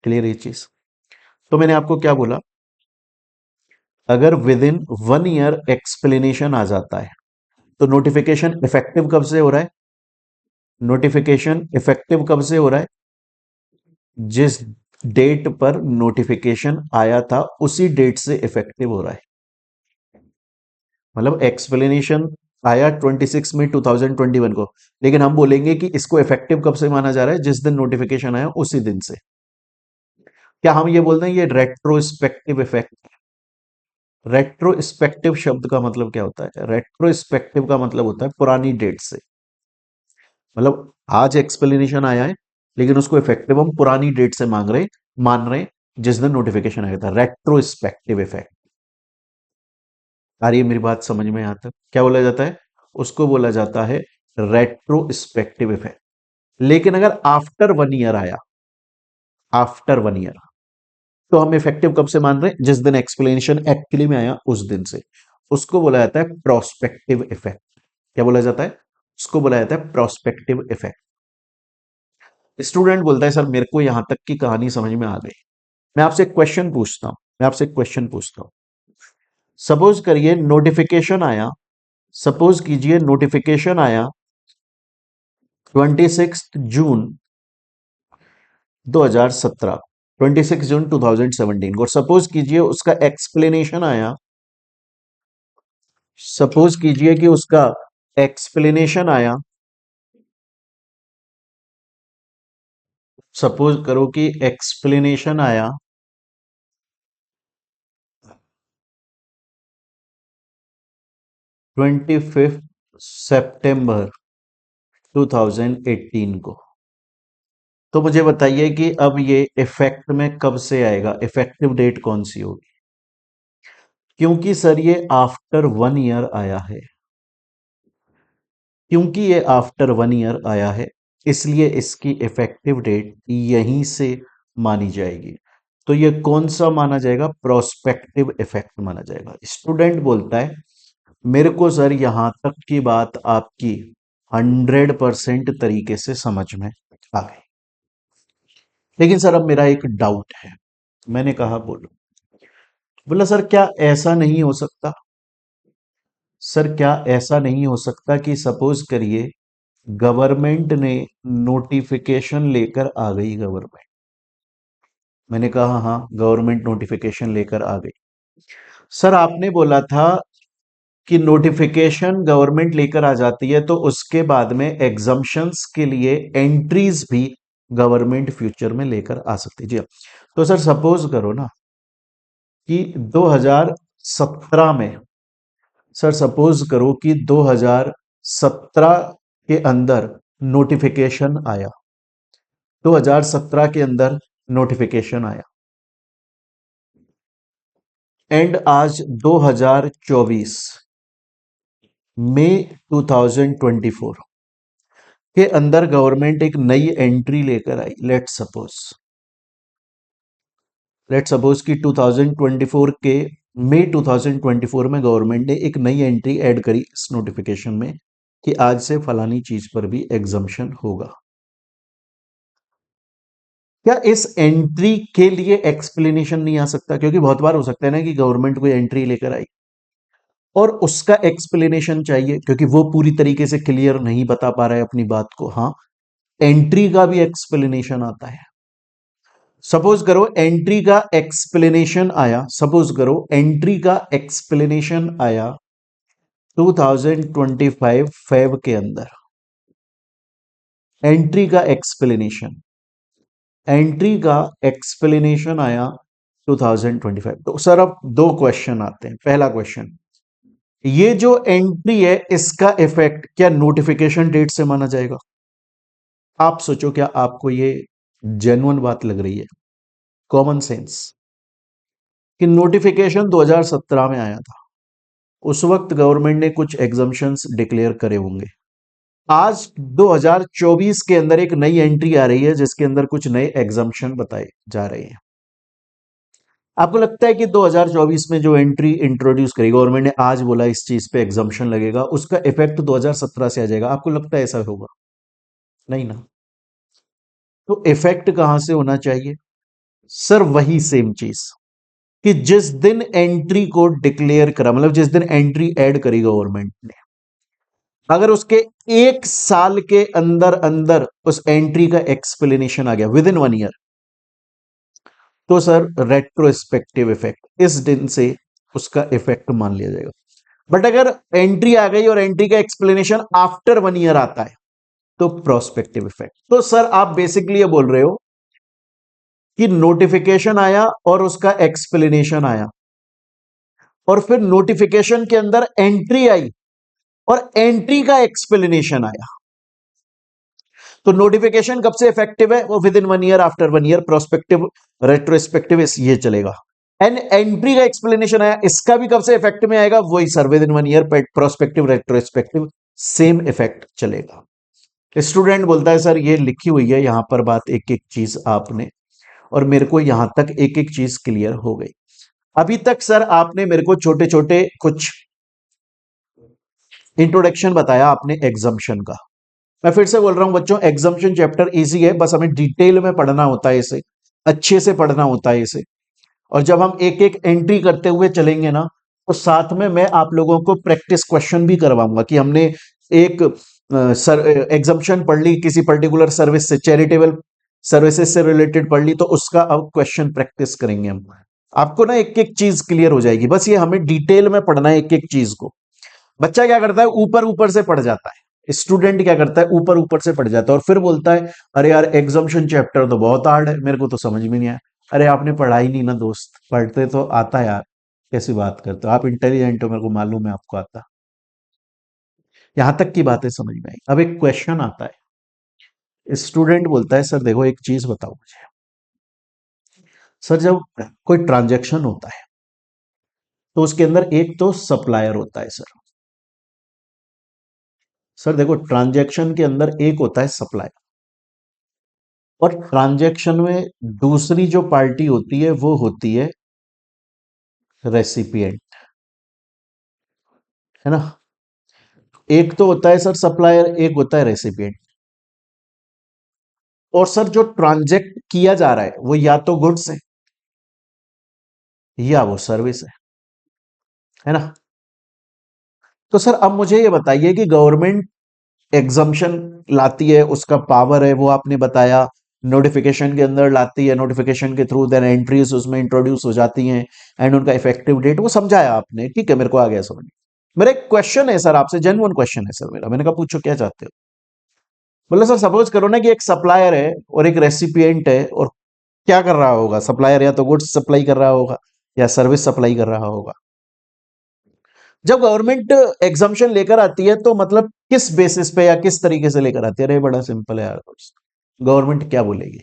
Clear ये चीज? तो मैंने आपको क्या बोला, अगर विद इन 1 ईयर एक्सप्लेनेशन आ जाता है तो नोटिफिकेशन इफेक्टिव कब से हो रहा है? नोटिफिकेशन इफेक्टिव कब से हो रहा है? जिस डेट पर नोटिफिकेशन आया था उसी डेट से इफेक्टिव हो रहा है। मतलब एक्सप्लेनेशन आया 26 मई 2021 को, लेकिन हम बोलेंगे कि इसको इफेक्टिव कब से माना जा रहा है? जिस दिन नोटिफिकेशन आया उसी दिन से। क्या हम ये बोलते हैं ये रेट्रोस्पेक्टिव इफेक्ट? रेट्रोस्पेक्टिव शब्द का मतलब क्या होता है? रेट्रोस्पेक्टिव का मतलब होता है पुरानी डेट से। मतलब आज एक्सप्लेनेशन आया है, लेकिन उसको इफेक्टिव हम पुरानी डेट से मान रहे हैं जिस दिन नोटिफिकेशन आया था। Retrospective effect. आ रही है मेरी बात समझ में? यहां तक क्या बोला जाता है? उसको बोला जाता है रेट्रोस्पेक्टिव इफेक्ट। लेकिन अगर आफ्टर 1 ईयर आया, आफ्टर 1 ईयर, तो हम इफेक्टिव कब से मान रहे हैं? जिस दिन एक्सप्लेनेशन एक्चुअली में आया उस दिन से। उसको बोला जाता है प्रोस्पेक्टिव इफेक्ट। क्या बोला जाता है? उसको बोला जाता है प्रोस्पेक्टिव इफेक्ट। स्टूडेंट बोलता है सर मेरे को यहां तक की कहानी समझ में आ गई। मैं आपसे एक क्वेश्चन पूछता हूं, मैं आपसे एक क्वेश्चन पूछता हूं, सपोज करिए नोटिफिकेशन आया, सपोज कीजिए नोटिफिकेशन आया 26 जून 2017, 26 जून 2017 को। सपोज कीजिए उसका एक्सप्लेनेशन आया, सपोज कीजिए कि उसका एक्सप्लेनेशन आया, सपोज करो कि एक्सप्लेनेशन आया 25 सितंबर 2018 को। तो मुझे बताइए कि अब ये इफेक्ट में कब से आएगा, इफेक्टिव डेट कौन सी होगी? क्योंकि सर ये आफ्टर 1 ईयर आया है, क्योंकि ये आफ्टर 1 ईयर आया है, इसलिए इसकी इफेक्टिव डेट यहीं से मानी जाएगी। तो ये कौन सा माना जाएगा? प्रोस्पेक्टिव इफेक्ट माना जाएगा। स्टूडेंट बोलता है मेरे को सर यहां तक की बात आपकी 100% तरीके से समझ में आ गई, लेकिन सर अब मेरा एक डाउट है। मैंने कहा बोलो। बोला सर क्या ऐसा नहीं हो सकता, सर क्या ऐसा नहीं हो सकता कि सपोज करिए गवर्नमेंट ने नोटिफिकेशन लेकर आ गई, गवर्नमेंट, मैंने कहा हाँ गवर्नमेंट नोटिफिकेशन लेकर आ गई। सर आपने बोला था कि नोटिफिकेशन गवर्नमेंट लेकर आ जाती है तो उसके बाद में एग्जम्पशंस के लिए एंट्रीज भी गवर्नमेंट फ्यूचर में लेकर आ सकती है। जी हाँ। तो सर सपोज करो ना कि 2017 में, सर सपोज करो कि 2017 के अंदर नोटिफिकेशन आया, 2017 के अंदर नोटिफिकेशन आया, एंड आज 2024 मई 2024 के अंदर गवर्नमेंट एक नई एंट्री लेकर आई। लेट सपोज कि 2024 के मई 2024 में गवर्नमेंट ने एक नई एंट्री ऐड करी इस नोटिफिकेशन में कि आज से फलानी चीज पर भी एग्जम्पशन होगा। क्या इस एंट्री के लिए एक्सप्लेनेशन नहीं आ सकता? क्योंकि बहुत बार हो सकता है ना कि गवर्नमेंट कोई एंट्री लेकर आई और उसका एक्सप्लेनेशन चाहिए, क्योंकि वो पूरी तरीके से क्लियर नहीं बता पा रहा है अपनी बात को। हाँ, एंट्री का भी एक्सप्लेनेशन आता है। सपोज करो एंट्री का एक्सप्लेनेशन आया, सपोज करो एंट्री का एक्सप्लेनेशन आया 2025 फेब के अंदर, एंट्री का एक्सप्लेनेशन, एंट्री का एक्सप्लेनेशन आया 2025। तो सर अब दो क्वेश्चन आते हैं। पहला क्वेश्चन, ये जो एंट्री है इसका इफेक्ट क्या नोटिफिकेशन डेट से माना जाएगा? आप सोचो, क्या आपको ये जेन्युइन बात लग रही है, कॉमन सेंस, कि नोटिफिकेशन 2017 में आया था, उस वक्त गवर्नमेंट ने कुछ एग्जम्पशंस डिक्लेयर करे होंगे। आज 2024 के अंदर एक नई एंट्री आ रही है जिसके अंदर कुछ नए एग्जम्पशन बताए जा रहे हैं। आपको लगता है कि 2024 में जो एंट्री इंट्रोड्यूस करी गवर्नमेंट ने, आज बोला इस चीज पे एग्जम्पशन लगेगा, उसका इफेक्ट 2017 से आ जाएगा? आपको लगता है ऐसा होगा? नहीं ना। तो इफेक्ट कहां से होना चाहिए? सर वही सेम चीज कि जिस दिन एंट्री को डिक्लेयर करा, मतलब जिस दिन एंट्री ऐड करी गवर्नमेंट ने, अगर उसके 1 साल के अंदर अंदर उस एंट्री का एक्सप्लेनेशन आ गया विद इन 1 ईयर, तो सर रेट्रोस्पेक्टिव इफेक्ट इस दिन से उसका इफेक्ट मान लिया जाएगा। बट अगर एंट्री आ गई और एंट्री का एक्सप्लेनेशन आफ्टर 1 ईयर आता है तो प्रोस्पेक्टिव इफेक्ट। तो सर आप बेसिकली ये बोल रहे हो कि नोटिफिकेशन आया और उसका एक्सप्लेनेशन आया, और फिर नोटिफिकेशन के अंदर एंट्री आई और एंट्री का एक्सप्लेनेशन आया, तो नोटिफिकेशन कब से इफेक्टिव है? वो with in 1 year, after 1 year, prospective retrospective ये चलेगा। एंड एंट्री का एक्सप्लेनेशन आया, इसका भी कब से इफेक्ट में आएगा? वही sir, with in 1 year, prospective retrospective same effect चलेगा। स्टूडेंट बोलता है सर ये लिखी हुई है यहां पर बात एक एक चीज आपने, और मेरे को यहां तक एक एक चीज क्लियर हो गई। अभी तक सर आपने मेरे को छोटे छोटे कुछ इंट्रोडक्शन बताया आपने एग्जम्पशन का। मैं फिर से बोल रहा हूं बच्चों, एग्जम्पशन चैप्टर इजी है, बस हमें डिटेल में पढ़ना होता है इसे, अच्छे से पढ़ना होता है इसे। और जब हम एक एक एंट्री करते हुए चलेंगे ना, तो साथ में मैं आप लोगों को प्रैक्टिस क्वेश्चन भी करवाऊंगा कि हमने एक सर एग्जाम्पशन पढ़ ली किसी पर्टिकुलर सर्विस से, चैरिटेबल सर्विसेज से रिलेटेड पढ़ ली, तो उसका अब क्वेश्चन प्रैक्टिस करेंगे हम। आपको ना एक एक चीज क्लियर हो जाएगी, बस ये हमें डिटेल में पढ़ना है एक एक चीज को। बच्चा क्या करता है, ऊपर ऊपर से पढ़ जाता है, स्टूडेंट क्या करता है, ऊपर ऊपर से पढ़ जाता है और फिर बोलता है अरे यार एग्जाम्पशन चैप्टर तो बहुत हार्ड है, मेरे को तो समझ में नहीं आया। अरे आपने पढ़ा ही नहीं ना दोस्त, पढ़ते तो आता यार, कैसी बात करते हो आप, इंटेलिजेंट हो, मेरे को मालूम है आपको आता। यहां तक की बातें समझ में आई। अब एक क्वेश्चन आता है, स्टूडेंट बोलता है सर देखो एक चीज बताओ मुझे, सर जब कोई ट्रांजैक्शन होता है तो उसके अंदर एक तो सप्लायर होता है सर। सर देखो ट्रांजैक्शन के अंदर एक होता है सप्लायर, और ट्रांजैक्शन में दूसरी जो पार्टी होती है वो होती है रेसिपिएंट, है ना। एक तो होता है सर सप्लायर, एक होता है रेसिपिएंट। और सर जो ट्रांजैक्ट किया जा रहा है वो या तो गुड्स है या वो सर्विस है ना। तो सर अब मुझे ये बताइए कि गवर्नमेंट एग्जम्पशन लाती है, उसका पावर है वो आपने बताया, नोटिफिकेशन के अंदर लाती है, नोटिफिकेशन के थ्रू देन एंट्रीज उसमें इंट्रोड्यूस हो जाती हैं एंड उनका इफेक्टिव डेट वो समझाया आपने, ठीक है, मेरे को आ गया समझ। मेरा एक क्वेश्चन है सर आपसे, जेन्युइन क्वेश्चन है सर मेरा, मैंने कहा पूछो क्या चाहते हो। बोले सर सपोज करो ना कि एक सप्लायर है और एक रेसिपिएंट है, और क्या कर रहा होगा सप्लायर, या तो गुड्स सप्लाई कर रहा होगा या सर्विस सप्लाई कर रहा होगा। जब गवर्नमेंट एग्जाम्शन लेकर आती है तो मतलब किस बेसिस पे या किस तरीके से लेकर आती है, अरे बड़ा सिंपल है यार दोस्त। गवर्नमेंट क्या बोलेगी,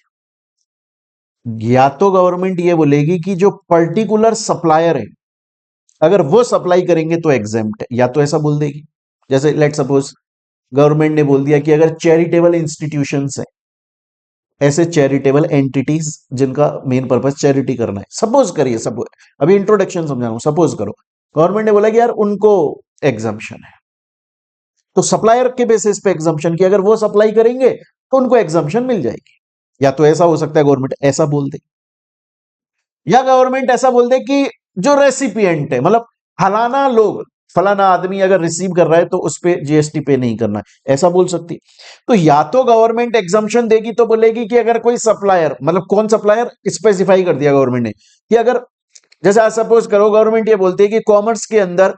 या तो गवर्नमेंट ये बोलेगी कि जो पर्टिकुलर सप्लायर है अगर वो सप्लाई करेंगे तो एग्जेम्प्ट है, या तो ऐसा बोल देगी। जैसे लेट सपोज गवर्नमेंट ने बोल दिया कि अगर चैरिटेबल इंस्टीट्यूशंस है, ऐसे चैरिटेबल एंटिटीज जिनका मेन पर्पस चैरिटी करना है, सपोज करिए, सपोज अभी इंट्रोडक्शन समझा रहा हूं, सपोज करो गवर्नमेंट ने बोला कि यार उनको एग्जाम्पशन है, तो सप्लायर के बेसिस पे एग्जाम्पशन की, अगर वो सप्लाई करेंगे तो उनको एग्जाम्पशन मिल जाएगी। या तो ऐसा हो सकता है गवर्नमेंट ऐसा बोल दे, या गवर्नमेंट ऐसा बोल दे कि जो रेसिपिएंट है, मतलब फलाना लोग, फलाना आदमी अगर रिसीव कर रहा है तो उस पर जीएसटी पे नहीं करना है, ऐसा बोल सकती है। तो या तो गवर्नमेंट एग्जाम्पशन देगी तो बोलेगी कि अगर कोई सप्लायर, मतलब कौन सप्लायर स्पेसिफाई कर दिया गवर्नमेंट ने कि अगर, जैसे आज सपोज करो गवर्नमेंट ये बोलती है कि कॉमर्स के अंदर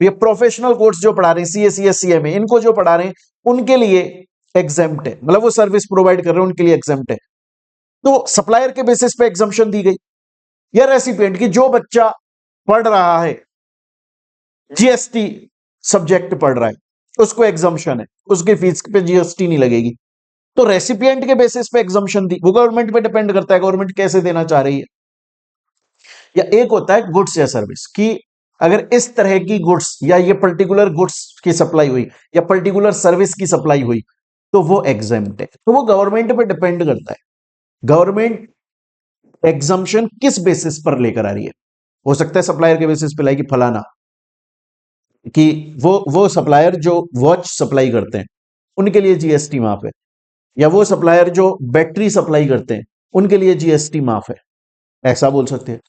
ये प्रोफेशनल कोर्स जो पढ़ा रहे हैं, सीएससी सीएमए, इनको जो पढ़ा रहे हैं उनके लिए एग्जाम्प्ट है, मतलब वो सर्विस प्रोवाइड कर रहे हैं उनके लिए एग्जाम्प्ट है, तो सप्लायर के बेसिस पे एग्जाम्पशन दी गई। या रेसिपिएंट की जो बच्चा पढ़ रहा है, जीएसटी सब्जेक्ट पढ़ रहा है, उसको एग्जाम्पशन है, उसकी फीस पे जीएसटी नहीं लगेगी, तो रेसिपिएंट के बेसिस पे एग्जाम्पशन दी, वो गवर्नमेंट पे डिपेंड करता है गवर्नमेंट कैसे देना चाह रही है। या एक होता है गुड्स या सर्विस की, अगर इस तरह की गुड्स या ये पर्टिकुलर गुड्स की सप्लाई हुई या पर्टिकुलर सर्विस की सप्लाई हुई तो वो एग्जाम्प्ट है, तो वो गवर्नमेंट पे डिपेंड करता है गवर्नमेंट एग्जाम्पशन किस बेसिस पर लेकर आ रही है। हो सकता है सप्लायर के बेसिस पे लाएगी, फलाना कि वो सप्लायर जो वॉच सप्लाई करते हैं उनके लिए जीएसटी माफ है, या वो सप्लायर जो बैटरी सप्लाई करते हैं उनके लिए जीएसटी माफ है, ऐसा बोल सकते हैं।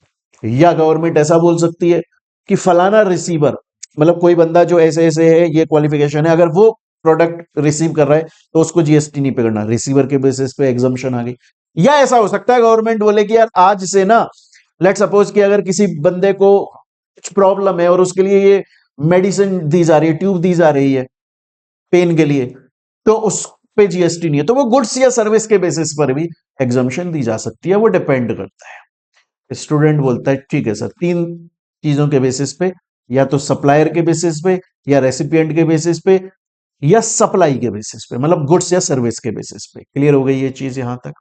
या गवर्नमेंट ऐसा बोल सकती है कि फलाना रिसीवर, मतलब कोई बंदा जो ऐसे ऐसे है, ये क्वालिफिकेशन है, अगर वो प्रोडक्ट रिसीव कर रहा है तो उसको जीएसटी नहीं पे करना, रिसीवर के बेसिस पे एग्जाम्पशन आ गई। या ऐसा हो सकता है गवर्नमेंट बोले कि यार आज से ना, लेट सपोज कि अगर किसी बंदे को कुछ प्रॉब्लम है और उसके लिए ये मेडिसिन दी जा रही है, ट्यूब दी जा रही है पेन के लिए, तो उस पे जीएसटी नहीं है, तो वो गुड्स या सर्विस के बेसिस पर भी एग्जाम्पशन दी जा सकती है, वो डिपेंड करता है। स्टूडेंट बोलता है ठीक है सर, तीन चीजों के बेसिस पे, या तो सप्लायर के बेसिस पे, या रेसिपिएंट के बेसिस पे, या सप्लाई के बेसिस पे, मतलब गुड्स या सर्विस के बेसिस पे। क्लियर हो गई ये चीज यहां तक।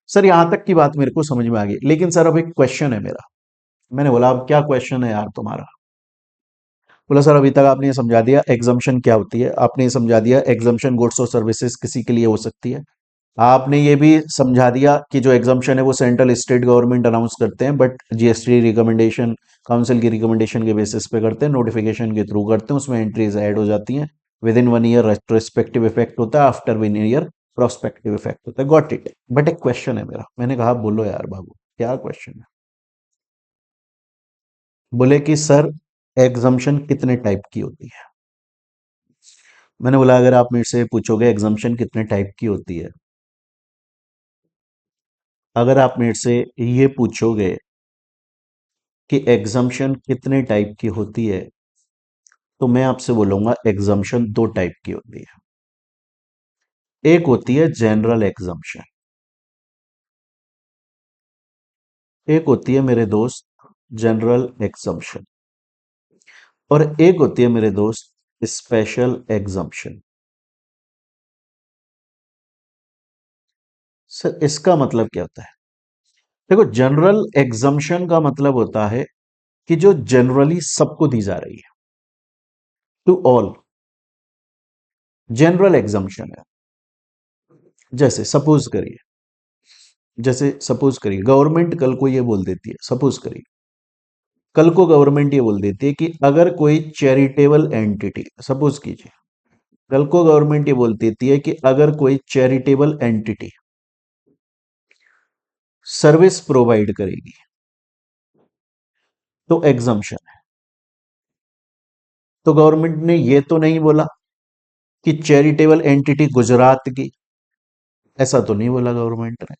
सर यहां तक की बात मेरे को समझ में आ गई, लेकिन सर अब एक क्वेश्चन है मेरा। मैंने बोला अब क्या क्वेश्चन है यार तुम्हारा। बोला सर अभी तक आपने ये समझा दिया एग्जाम्पशन क्या होती है, आपने ये समझा दिया एग्जाम्पशन गुड्स और सर्विसेज किसी के लिए हो सकती है, आपने ये भी समझा दिया कि जो एग्जाम्पशन है वो सेंट्रल स्टेट गवर्नमेंट अनाउंस करते हैं, बट जीएसटी रिकमेंडेशन काउंसिल की रिकमेंडेशन के बेसिस पे करते हैं, नोटिफिकेशन के थ्रू करते हैं, उसमें एंट्रीज ऐड हो जाती हैं, with in 1 year retrospective effect होता है, आफ्टर 1 ईयर प्रोस्पेक्टिव इफेक्ट होता है। Got it. बट एक क्वेश्चन है मेरा, मैंने कहा बोलो यार बाबू क्या क्वेश्चन है। बोले कि सर एग्जम्पशन कितने टाइप की होती है? मैंने बोला अगर आप मेरे से पूछोगे एग्जम्पशन कितने टाइप की होती है, अगर आप मेरे से ये पूछोगे कि एग्जम्पशन कितने टाइप की होती है, तो मैं आपसे बोलूंगा एग्जम्पशन दो टाइप की होती है। एक होती है जनरल एग्जम्पशन, एक होती है मेरे दोस्त जनरल एग्जम्पशन, और एक होती है मेरे दोस्त स्पेशल एग्जम्पशन। सर इसका मतलब क्या होता है? देखो, जनरल एग्जम्पशन का मतलब होता है कि जो जनरली सबको दी जा रही है, टू ऑल, जनरल एग्जम्पशन है। जैसे सपोज करिए गवर्नमेंट कल को ये बोल देती है, सपोज करिए कल को गवर्नमेंट ये बोल देती है कि अगर कोई चैरिटेबल एंटिटी, सपोज कीजिए कल को गवर्नमेंट ये बोल देती है कि अगर कोई चैरिटेबल एंटिटी सर्विस प्रोवाइड करेगी तो एग्जम्पशन है। तो गवर्नमेंट ने ये तो नहीं बोला कि चैरिटेबल एंटिटी गुजरात की, ऐसा तो नहीं बोला गवर्नमेंट ने,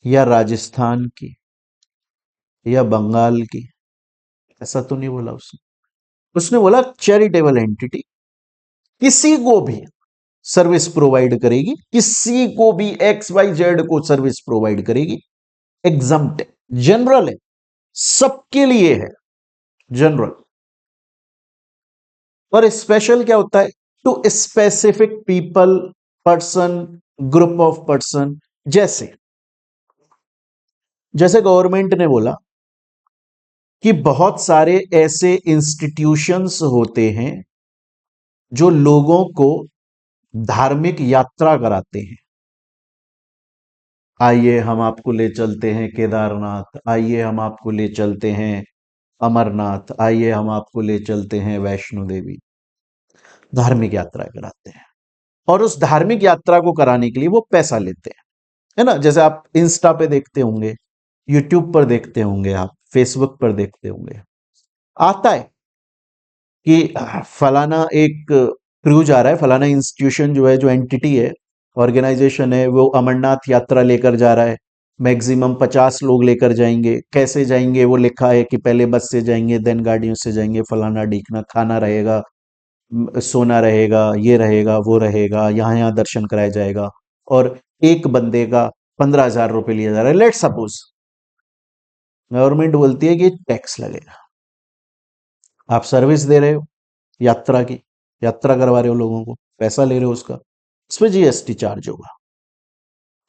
या राजस्थान की, या बंगाल की, ऐसा तो नहीं बोला उसने। उसने बोला चैरिटेबल एंटिटी किसी को भी सर्विस प्रोवाइड करेगी, किसी को भी एक्स वाई जेड को सर्विस प्रोवाइड करेगी, एग्जम्प्ट है, जनरल है, सबके लिए है, जनरल। और स्पेशल क्या होता है? To specific people, person, group of person. जैसे जैसे गवर्नमेंट ने बोला कि बहुत सारे ऐसे इंस्टीट्यूशंस होते हैं जो लोगों को धार्मिक यात्रा कराते हैं। आइए हम आपको ले चलते हैं केदारनाथ, आइए हम आपको ले चलते हैं अमरनाथ, आइए हम आपको ले चलते हैं वैष्णो देवी। धार्मिक यात्रा कराते हैं, और उस धार्मिक यात्रा को कराने के लिए वो पैसा लेते हैं, है ना? जैसे आप इंस्टा पे देखते होंगे, यूट्यूब पर देखते होंगे, आप फेसबुक पर देखते होंगे, आता है कि फलाना एक क्रू जा रहा है, फलाना इंस्टीट्यूशन जो है, जो एंटिटी है, ऑर्गेनाइजेशन है, वो अमरनाथ यात्रा लेकर जा रहा है। मैक्सिमम 50 लोग लेकर जाएंगे। कैसे जाएंगे? वो लिखा है कि पहले बस से जाएंगे, देन गाड़ियों से जाएंगे, फलाना ढीकना, खाना रहेगा, सोना रहेगा, ये रहेगा, वो रहेगा, यहाँ यहाँ दर्शन कराया जाएगा, और एक बंदे का 15,000 रुपये लिया जा रहा है, लेट सपोज। गवर्नमेंट बोलती है कि टैक्स लगेगा। आप सर्विस दे रहे हो यात्रा की, यात्रा करवा रहे हो लोगों को, पैसा ले रहे हो उसका, इस पे जीएसटी चार्ज होगा।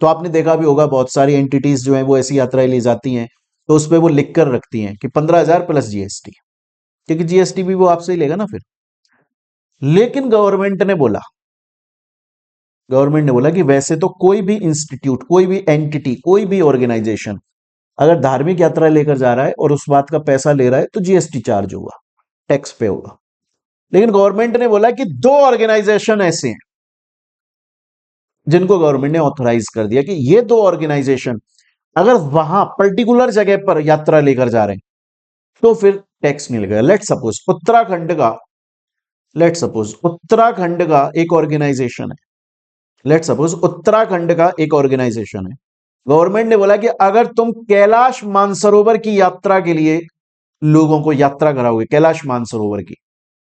तो आपने देखा भी होगा बहुत सारी एंटिटीज जो हैं वो ऐसी यात्राएं ले जाती हैं, तो उस पे वो लिख कर रखती हैं कि 15,000 प्लस जीएसटी, क्योंकि जीएसटी भी वो आपसे ही लेगा ना फिर। लेकिन गवर्नमेंट ने बोला कि वैसे तो कोई भी इंस्टीट्यूट, कोई भी एंटिटी, कोई भी ऑर्गेनाइजेशन अगर धार्मिक यात्रा लेकर जा रहा है और उस बात का पैसा ले रहा है तो जीएसटी चार्ज होगा, टैक्स पे होगा। लेकिन गवर्नमेंट ने बोला कि दो ऑर्गेनाइजेशन ऐसे हैं जिनको गवर्नमेंट ने ऑथोराइज कर दिया कि ये दो ऑर्गेनाइजेशन अगर वहां पर्टिकुलर जगह पर यात्रा लेकर जा रहे हैं तो फिर टैक्स नहीं लगेगा। लेट सपोज उत्तराखंड का एक ऑर्गेनाइजेशन है, लेट सपोज उत्तराखंड का एक ऑर्गेनाइजेशन है। गवर्नमेंट ने बोला कि अगर तुम कैलाश मानसरोवर की यात्रा के लिए लोगों को यात्रा कराओगे, कैलाश मानसरोवर की,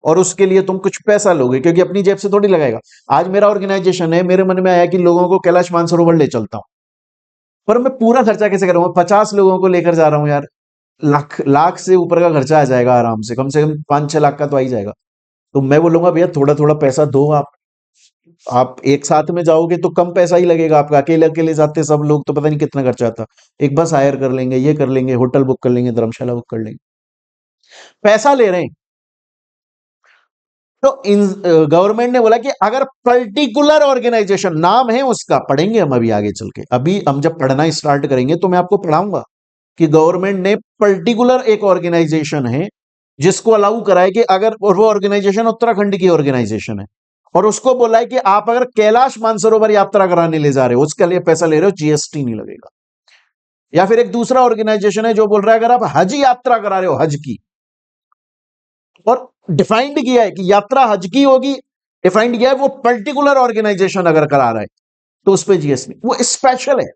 और उसके लिए तुम कुछ पैसा लोगे, क्योंकि अपनी जेब से थोड़ी लगाएगा। आज मेरा ऑर्गेनाइजेशन है, मेरे मन में आया कि लोगों को कैलाश मानसरोवर ले चलता हूं, पर मैं पूरा खर्चा कैसे करूंगा? 50 लोगों को लेकर जा रहा हूं यार, लाख लाख से ऊपर का खर्चा आ जाएगा आराम से, कम 5-6 लाख का तो आ ही जाएगा। तो मैं बोलूंगा भैया थोड़ा थोड़ा पैसा दो आप एक साथ में जाओगे तो कम पैसा ही लगेगा आपका। अकेले अकेले जाते सब लोग तो पता नहीं कितना खर्चा आता। एक बस हायर कर लेंगे, ये कर लेंगे, होटल बुक कर लेंगे, धर्मशाला बुक कर लेंगे, पैसा ले रहे हैं। तो गवर्नमेंट ने बोला कि अगर पर्टिकुलर ऑर्गेनाइजेशन, नाम है उसका, पढ़ेंगे हम अभी आगे चल के, अभी हम जब पढ़ना स्टार्ट करेंगे तो मैं आपको पढ़ाऊंगा कि गवर्नमेंट ने पर्टिकुलर एक ऑर्गेनाइजेशन है जिसको अलाउ करा है कि अगर, और वो ऑर्गेनाइजेशन उत्तराखंड की ऑर्गेनाइजेशन है, और उसको बोला है कि आप अगर कैलाश मानसरोवर यात्रा कराने ले जा रहे हो, उसके लिए पैसा ले रहे हो, जीएसटी नहीं लगेगा। या फिर एक दूसरा ऑर्गेनाइजेशन है जो बोल रहा है अगर आप हज यात्रा करा रहे हो, हज की, और डिफाइंड किया है कि यात्रा हज की होगी, डिफाइंड किया है वो पर्टिकुलर ऑर्गेनाइजेशन अगर करा रहा है तो उस पर जीएसटी, वो स्पेशल है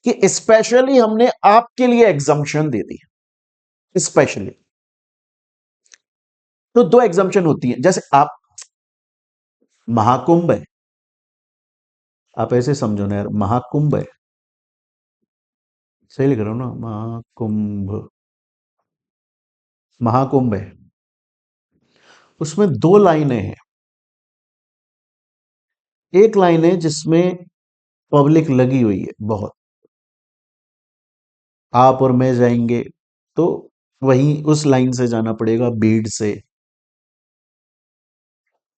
कि स्पेशली हमने आपके लिए एग्जम्पशन दे दी स्पेशली। तो दो एग्जम्पशन होती है, जैसे आप महाकुंभ है, आप ऐसे समझो ना यार, महाकुंभ है, सही लिख रहा हूं ना, महाकुंभ, महाकुंभ है, उसमें दो लाइनें हैं। एक लाइन है जिसमें पब्लिक लगी हुई है बहुत, आप और मैं जाएंगे तो वहीं उस लाइन से जाना पड़ेगा, भीड़ से।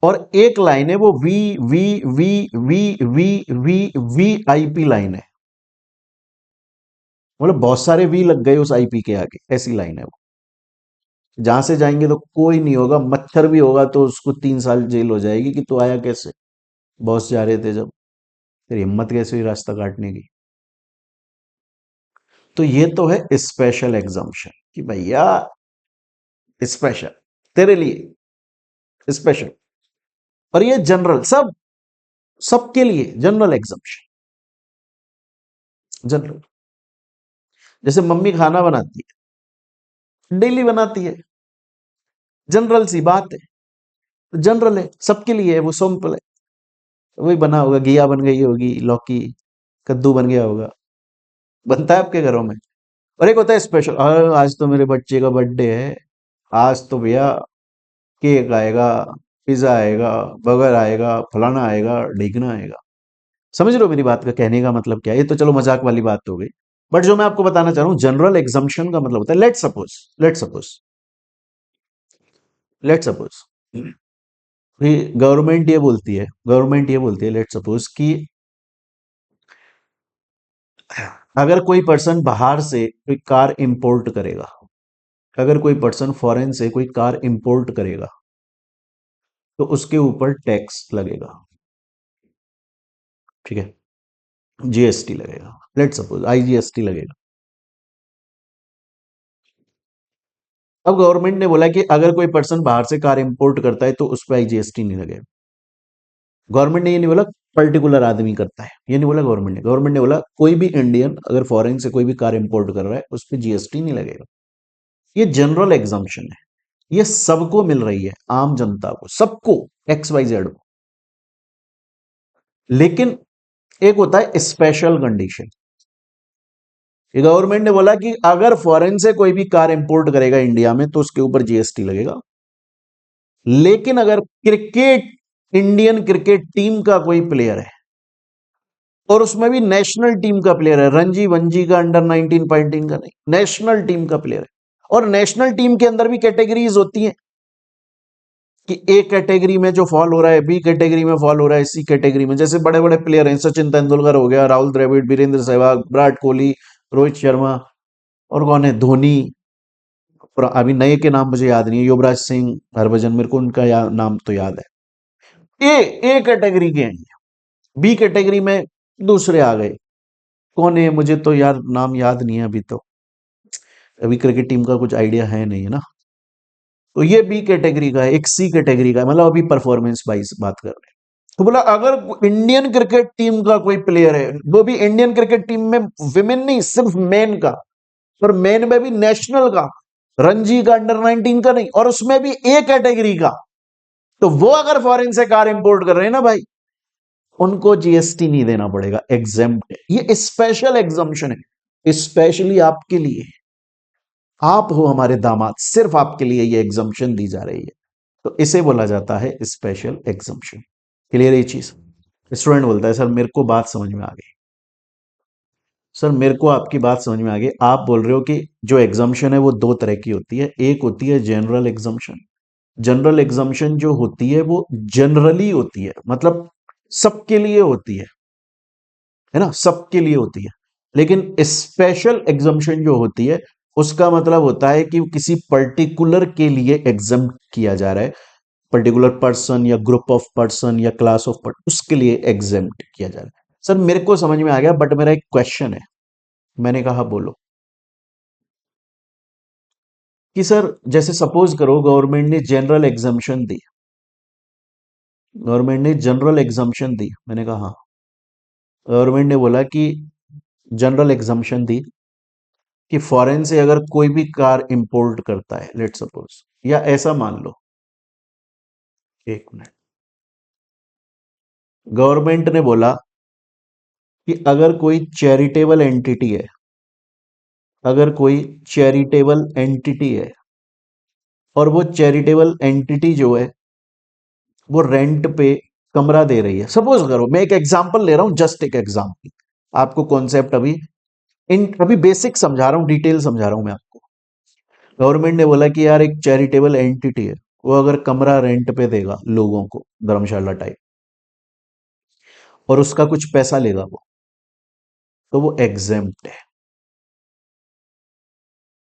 और एक लाइन है वो V V V V V V V IP line है, मतलब बहुत सारे वी लग गए उस आईपी के आगे, ऐसी लाइन है वो। जहां से जाएंगे तो कोई नहीं होगा, मच्छर भी होगा तो उसको 3 साल जेल हो जाएगी कि तू आया कैसे, बॉस जा रहे थे जब, तेरी हिम्मत कैसे हुई रास्ता काटने की। तो ये तो है स्पेशल एग्जाम्पशन कि भैया स्पेशल, तेरे लिए स्पेशल। और ये जनरल, सबके लिए जनरल एग्जाम्पशन, जनरल। जैसे मम्मी खाना बनाती है, डेली बनाती है, जनरल सी बात है, जनरल है, सबके लिए है, वो सिंपल है, वही बना होगा, घिया बन गई होगी, लौकी, कद्दू बन गया होगा, बनता है आपके घरों में। और एक होता है स्पेशल, आज तो मेरे बच्चे का बर्थडे है, आज तो भैया केक आएगा, पिज्जा आएगा, बर्गर आएगा, फलाना आएगा, ढीकना आएगा। समझ रहे हो मेरी बात का कहने का मतलब क्या है? ये तो चलो मजाक वाली बात हो गई, बट जो मैं आपको बताना चाह रहा हूं जनरल एग्जम्पशन का मतलब होता है, लेट सपोज गवर्नमेंट ये बोलती है लेट सपोज कि अगर कोई पर्सन बाहर से कोई कार इंपोर्ट करेगा, अगर कोई पर्सन फॉरेन से कोई कार इंपोर्ट करेगा तो उसके ऊपर टैक्स लगेगा, ठीक है, जीएसटी लगेगा, लेट सपोज आईजीएसटी लगेगा। अब गवर्नमेंट ने बोला कि अगर कोई पर्सन बाहर से कार इंपोर्ट करता है तो उस पर आईजीएसटी नहीं लगेगा। गवर्नमेंट ने ये नहीं बोला पर्टिकुलर आदमी करता है, ये नहीं बोला गवर्नमेंट ने बोला कोई भी इंडियन अगर फॉरेन से कोई भी कार इंपोर्ट कर रहा है उस पर जीएसटी नहीं लगेगा। ये जनरल एग्जाम्पशन है, ये सबको मिल रही है, आम जनता को, सबको, XYZ को। लेकिन एक होता है स्पेशल कंडीशन, गवर्नमेंट ने बोला कि अगर फॉरेन से कोई भी कार इंपोर्ट करेगा इंडिया में तो उसके ऊपर जीएसटी लगेगा। लेकिन अगर इंडियन क्रिकेट टीम का कोई प्लेयर है और उसमें भी नेशनल टीम का प्लेयर है, रणजी वंजी का, अंडर 19 19 का नहीं, नेशनल टीम का प्लेयर है, और नेशनल टीम के अंदर भी कैटेगरीज होती हैं कि ए कैटेगरी में जो फॉल हो रहा है, बी कैटेगरी में फॉल हो रहा है, सी कैटेगरी में, जैसे बड़े बड़े प्लेयर हैं, सचिन तेंदुलकर हो गया, राहुल द्रविड़, वीरेंद्र सहवाग, विराट कोहली, रोहित शर्मा, और कौन है, धोनी, और अभी नए के नाम मुझे याद नहीं है, युवराज सिंह, हरभजन, मेरे को उनका नाम तो याद है। ए कैटेगरी के हैं, बी कैटेगरी में दूसरे आ गए, कौन है मुझे तो यार नाम याद नहीं है अभी, तो अभी क्रिकेट टीम का कुछ आइडिया है नहीं है ना। तो ये बी कैटेगरी का है, एक सी कैटेगरी का है, मतलब अभी परफॉर्मेंस वाइज बात कर रहे हैं। तो बोला अगर इंडियन क्रिकेट टीम का कोई प्लेयर है, वो भी इंडियन क्रिकेट टीम में विमेन नहीं, सिर्फ मेन का, और मेन में भी नेशनल का, रणजी का, अंडर 19 का नहीं, और उसमें भी ए कैटेगरी का, तो वो अगर फॉरेन से कार इंपोर्ट कर रहे हैं ना भाई, उनको जीएसटी नहीं देना पड़ेगा, एग्जेम्प्ट है। ये स्पेशल एग्जाम्पशन है, स्पेशली आपके लिए, आप हो हमारे दामाद, सिर्फ आपके लिए ये एग्जाम्पशन दी जा रही है, तो इसे बोला जाता है स्पेशल एग्जाम्पशन। क्लियर है ये चीज? स्टूडेंट बोलता है सर मेरे को बात समझ में आ गई, सर मेरे को आपकी बात समझ में आ गई। आप बोल रहे हो कि जो एग्जाम्पशन है वो दो तरह की होती है, एक होती है जनरल एग्जाम्पशन, जनरल एग्जाम्पशन जो होती है वो जनरली होती है, मतलब सबके लिए होती है ना, सबके लिए होती है। लेकिन स्पेशल एग्जाम्पशन जो होती है उसका मतलब होता है कि किसी पर्टिकुलर के लिए एग्जाम किया जा रहा है, पर्टिकुलर पर्सन या ग्रुप ऑफ पर्सन या क्लास ऑफ पर्सन, उसके लिए एग्जाम किया जा रहा है। सर मेरे को समझ में आ गया, बट मेरा एक क्वेश्चन है। मैंने कहा बोलो। कि सर जैसे सपोज करो गवर्नमेंट ने जनरल एग्जाम्पशन दी, गवर्नमेंट ने जनरल एग्जाम्पशन दी, मैंने कहा हाँ, गवर्नमेंट ने बोला कि जनरल एग्जाम्पशन दी कि फॉरेन से अगर कोई भी कार इंपोर्ट करता है, लेट सपोज, या ऐसा मान लो, एक मिनट, गवर्नमेंट ने बोला कि अगर कोई चैरिटेबल एंटिटी है, अगर कोई चैरिटेबल एंटिटी है और वो चैरिटेबल एंटिटी जो है वो रेंट पे कमरा दे रही है, सपोज करो, मैं एक एग्जांपल ले रहा हूं, जस्ट एक एग्जांपल, आपको कॉन्सेप्ट अभी बेसिक समझा रहा हूं, डिटेल समझा रहा हूं मैं आपको। गवर्नमेंट ने बोला कि यार एक चैरिटेबल एंटिटी है, वो अगर कमरा रेंट पे देगा लोगों को, धर्मशाला टाइप, और उसका कुछ पैसा लेगा वो, तो वो एग्जेम्प्ट है,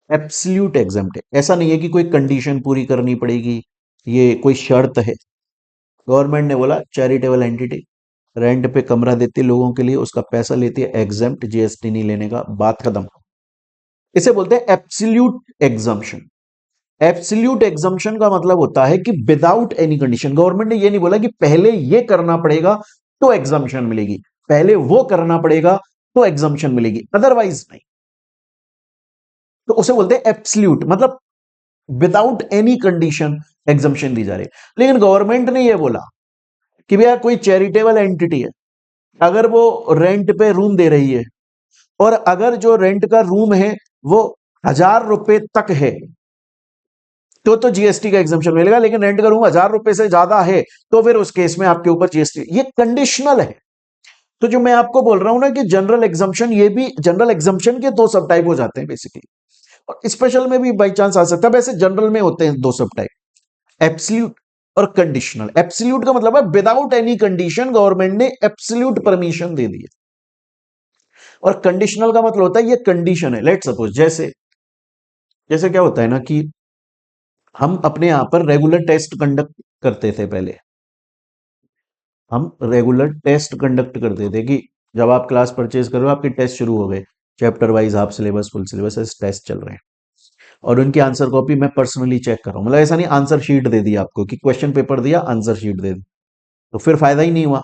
एब्सल्यूट एग्जेम्प्ट है। ऐसा नहीं है कि कोई कंडीशन पूरी करनी पड़ेगी, ये कोई शर्त है। गवर्नमेंट ने बोला चैरिटेबल एंटिटी रेंट पे कमरा देती है लोगों के लिए, उसका पैसा लेती है, एग्जेम्प्ट, जीएसटी नहीं लेने का, बात खत्म। इसे बोलते हैं एब्सल्यूट एग्जम्पशन। एब्सल्यूट एग्जम्पशन का मतलब होता है कि विदाउट एनी कंडीशन, गवर्नमेंट ने ये नहीं बोला कि पहले ये करना पड़ेगा तो एग्जम्पशन मिलेगी, पहले वो करना पड़ेगा तो एग्जम्पशन मिलेगी, अदरवाइज नहीं। तो उसे बोलते हैं एब्सल्यूट, मतलब विदाउट एनी कंडीशन एग्जम्पशन दी जा रही है। लेकिन गवर्नमेंट ने यह बोला कि भैया कोई चैरिटेबल एंटिटी है, अगर वो रेंट पे रूम दे रही है, और अगर जो रेंट का रूम है वो 1,000 रुपए तक है, तो जीएसटी का एग्जम्पशन मिलेगा। लेकिन रेंट का रूम 1,000 रुपए से ज्यादा है तो फिर उस केस में आपके ऊपर जीएसटी, ये कंडीशनल है। तो जो मैं आपको बोल रहा हूं ना कि जनरल एग्जम्पशन, ये भी जनरल एग्जम्पशन के दो सब टाइप हो जाते हैं बेसिकली, और स्पेशल में भी बाई चांस आ सकता है। वैसे जनरल में होते हैं दो सब टाइप, एब्सल्यूट और कंडीशनल। एब्सल्यूट का मतलब है विदाउट एनी कंडीशन गवर्नमेंट ने एब्सल्यूट परमिशन दे दी है, और कंडीशनल का मतलब होता है ये कंडीशन है। लेट सपोज, जैसे जैसे क्या होता है ना कि हम अपने यहां पर रेगुलर टेस्ट कंडक्ट करते थे पहले, हम रेगुलर टेस्ट कंडक्ट करते थे कि जब आप क्लास परचेज कर रहे हो आपके टेस्ट शुरू हो गए, chapter wise, half syllabus, full syllabus, ऐसे टेस्ट चल रहे हैं, और उनकी आंसर कॉपी मैं पर्सनली चेक कर रहा हूं। मतलब ऐसा नहीं आंसर शीट दे दी आपको कि क्वेश्चन पेपर दिया आंसर शीट दे दी, तो फिर फायदा ही नहीं हुआ,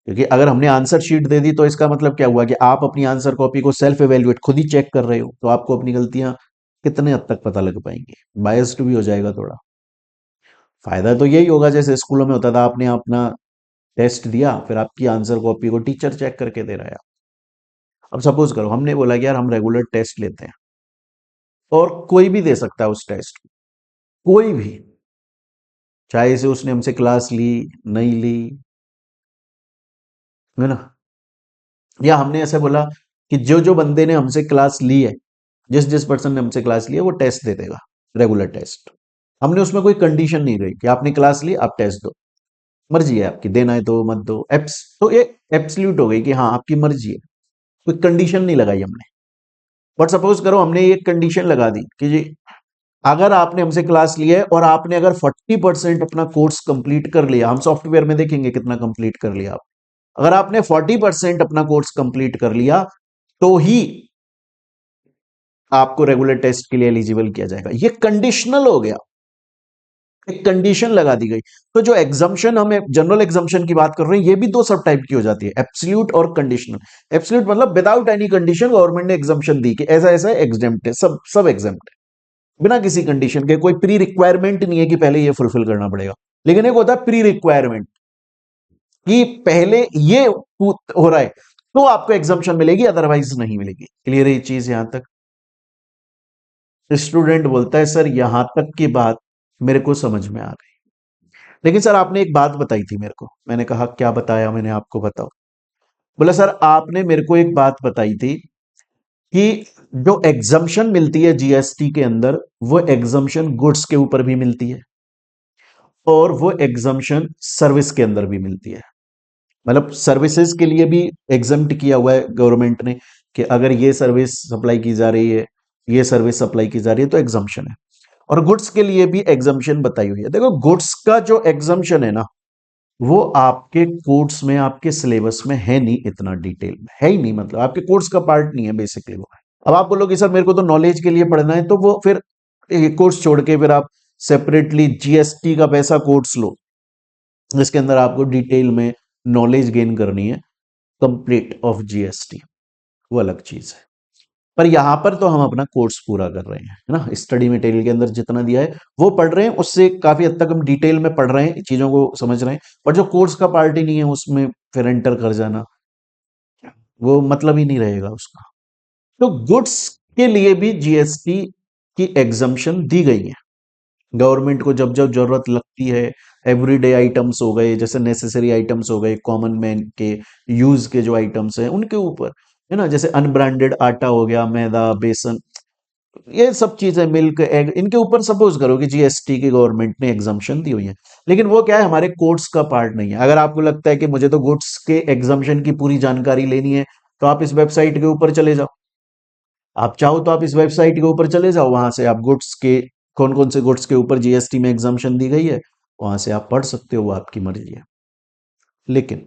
क्योंकि अगर हमने आंसर शीट दे दी तो इसका मतलब क्या हुआ कि आप अपनी आंसर कॉपी को सेल्फ एवेल्युएट खुद ही चेक कर रहे हो, तो आपको अपनी गलतियां कितने हद तक पता लग पाएंगी, बायस्ड भी हो जाएगा थोड़ा। फायदा तो यही होगा जैसे स्कूलों में होता था, आपने अपना टेस्ट दिया, फिर आपकी आंसर कॉपी को टीचर चेक करके दे रहा है। अब सपोज करो हमने बोला कि यार हम रेगुलर टेस्ट लेते हैं, और कोई भी दे सकता है उस टेस्ट को, कोई भी, चाहे से उसने हमसे क्लास ली, नहीं ली, है ना, या हमने ऐसे बोला कि जो जो बंदे ने हमसे क्लास ली है, जिस जिस पर्सन ने हमसे क्लास ली है वो टेस्ट दे देगा, रेगुलर टेस्ट। हमने उसमें कोई कंडीशन नहीं रही कि आपने क्लास ली आप टेस्ट दो, मर्जी है आपकी, देना है तो मत दो, एप्स तो ये एब्सल्यूट हो गई कि हाँ आपकी मर्जी है, कोई कंडीशन नहीं लगाई हमने। बट सपोज करो हमने एक कंडीशन लगा दी कि जी अगर आपने हमसे क्लास ली है और आपने अगर 40% अपना कोर्स कंप्लीट कर लिया, हम सॉफ्टवेयर में देखेंगे कितना कंप्लीट कर लिया आप, अगर आपने 40% अपना कोर्स कंप्लीट कर लिया तो ही आपको रेगुलर टेस्ट के लिए एलिजिबल किया जाएगा। ये कंडीशनल हो गया, एक कंडीशन लगा दी गई। तो जो एग्जाम्पशन, हम जनरल एग्जाम्पशन की बात कर रहे हैं, ये भी दो सब टाइप की हो जाती है, एब्सोल्यूट और कंडीशनल। एब्सोल्यूट मतलब विदाउट एनी कंडीशन गवर्नमेंट ने एग्जाम्पशन दी कि ऐसा ऐसा एग्जेम्प्ट है, सब सब एग्जेम्प्ट है, बिना किसी कंडीशन के, कोई प्री रिक्वायरमेंट नहीं है कि पहले ये फुलफिल करना पड़ेगा। लेकिन एक होता है प्री रिक्वायरमेंट कि पहले ये हो रहा है तो आपको एग्जाम्पशन मिलेगी, अदरवाइज नहीं मिलेगी। क्लियर है ये चीज यहां तक? स्टूडेंट बोलता है सर यहां तक की बात मेरे को समझ में आ गई, लेकिन सर आपने एक बात बताई थी मेरे को। मैंने कहा क्या बताया मैंने आपको, बताओ। बोला सर आपने मेरे को एक बात बताई थी कि जो एग्जम्पशन मिलती है जीएसटी के अंदर, वो एग्जम्पशन गुड्स के ऊपर भी मिलती है और वो एग्जम्पशन सर्विस के अंदर भी मिलती है। मतलब सर्विसेज के लिए भी एग्जम्प्ट किया हुआ है गवर्नमेंट ने कि अगर ये सर्विस सप्लाई की जा रही है, ये सर्विस सप्लाई की जा रही है तो एग्जम्पशन है। और गुड्स के लिए भी एग्जम्पशन बताई हुई है। देखो गुड्स का जो एग्जम्पशन है ना, वो आपके कोर्स में, आपके सिलेबस में है नहीं, इतना डिटेल में है ही नहीं, मतलब आपके कोर्स का पार्ट नहीं है बेसिकली वो। अब आप बोलोगे सर मेरे को तो नॉलेज के लिए पढ़ना है, तो वो फिर कोर्स छोड़ के फिर आप सेपरेटली जीएसटी का पैसा कोर्स लो, जिसके अंदर आपको डिटेल में नॉलेज गेन करनी है कंप्लीट ऑफ जीएसटी, वो अलग चीज है। पर यहां पर तो हम अपना कोर्स पूरा कर रहे हैं, है ना, स्टडी मटेरियल के अंदर जितना दिया है वो पढ़ रहे हैं, उससे काफी हद तक हम डिटेल में पढ़ रहे हैं, चीजों को समझ रहे हैं। और जो कोर्स का पार्ट ही नहीं है उसमें फिर एंटर कर जाना, वो मतलब ही नहीं रहेगा उसका। तो गुड्स के लिए भी जीएसटी की एग्जम्पशन दी गई है गवर्नमेंट को, जब जब जरूरत लगती है। एवरीडे आइटम्स हो गए, जैसे नेसेसरी आइटम्स हो गए, कॉमन मैन के यूज के जो आइटम्स हैं उनके ऊपर, है ना, जैसे अनब्रांडेड आटा हो गया, मैदा, बेसन, ये सब चीजें, मिल्क, एग, इनके ऊपर सपोज करो कि जीएसटी की गवर्नमेंट ने एग्जम्पशन दी हुई है। लेकिन वो क्या है, हमारे कोर्स का पार्ट नहीं है। अगर आपको लगता है कि मुझे तो गुड्स के एग्जम्पशन की पूरी जानकारी लेनी है, तो आप इस वेबसाइट के ऊपर चले जाओ। आप चाहो तो आप इस वेबसाइट के ऊपर चले जाओ, वहां से आप गुड्स के कौन कौन से गुड्स के ऊपर जीएसटी में एग्जम्पशन दी गई है वहां से आप पढ़ सकते हो, वो आपकी मर्जी है। लेकिन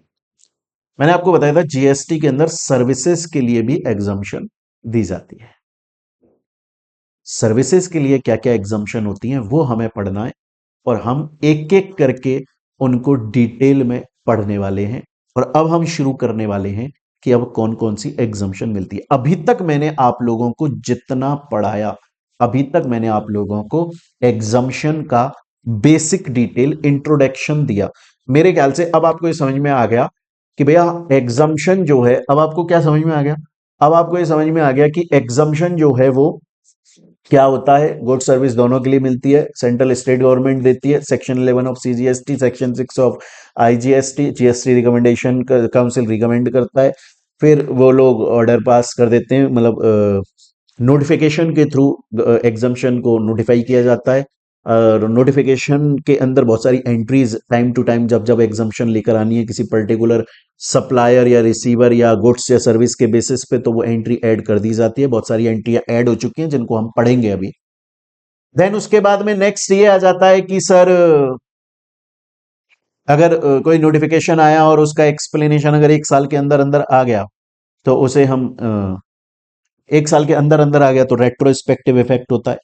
मैंने आपको बताया था जीएसटी के अंदर सर्विसेज के लिए भी एग्जम्पशन दी जाती है। सर्विसेज के लिए क्या क्या एग्जम्पशन होती हैं वो हमें पढ़ना है, और हम एक एक करके उनको डिटेल में पढ़ने वाले हैं। और अब हम शुरू करने वाले हैं कि अब कौन कौन सी एग्जम्पशन मिलती है। अभी तक मैंने आप लोगों को जितना पढ़ाया, अभी तक मैंने आप लोगों को एग्जम्पशन का बेसिक डिटेल इंट्रोडक्शन दिया। मेरे ख्याल से अब आपको ये समझ में आ गया कि भैया एग्जम्पशन जो है, अब आपको क्या समझ में आ गया, अब आपको ये समझ में आ गया कि एग्जम्पशन जो है वो क्या होता है। गुड सर्विस दोनों के लिए मिलती है, सेंट्रल स्टेट गवर्नमेंट देती है, section 11 of CGST, section 6 of IGST, GST recommendation council recommend करता है, फिर वो लोग ऑर्डर पास कर देते हैं, मतलब नोटिफिकेशन के थ्रू एग्जाम्शन को नोटिफाई किया जाता है। और नोटिफिकेशन के अंदर बहुत सारी एंट्रीज टाइम टू टाइम जब जब एग्जाम्शन लेकर आनी है किसी पर्टिकुलर सप्लायर या रिसीवर या गुड्स या सर्विस के बेसिस पे, तो वो एंट्री ऐड कर दी जाती है। बहुत सारी एंट्रियां ऐड हो चुकी हैं जिनको हम पढ़ेंगे अभी। देन उसके बाद में नेक्स्ट ये आ जाता है कि सर अगर कोई नोटिफिकेशन आया और उसका एक्सप्लेनेशन अगर एक साल के अंदर अंदर आ गया, तो उसे हम एक साल के अंदर अंदर आ गया तो रेट्रोस्पेक्टिव इफेक्ट होता है,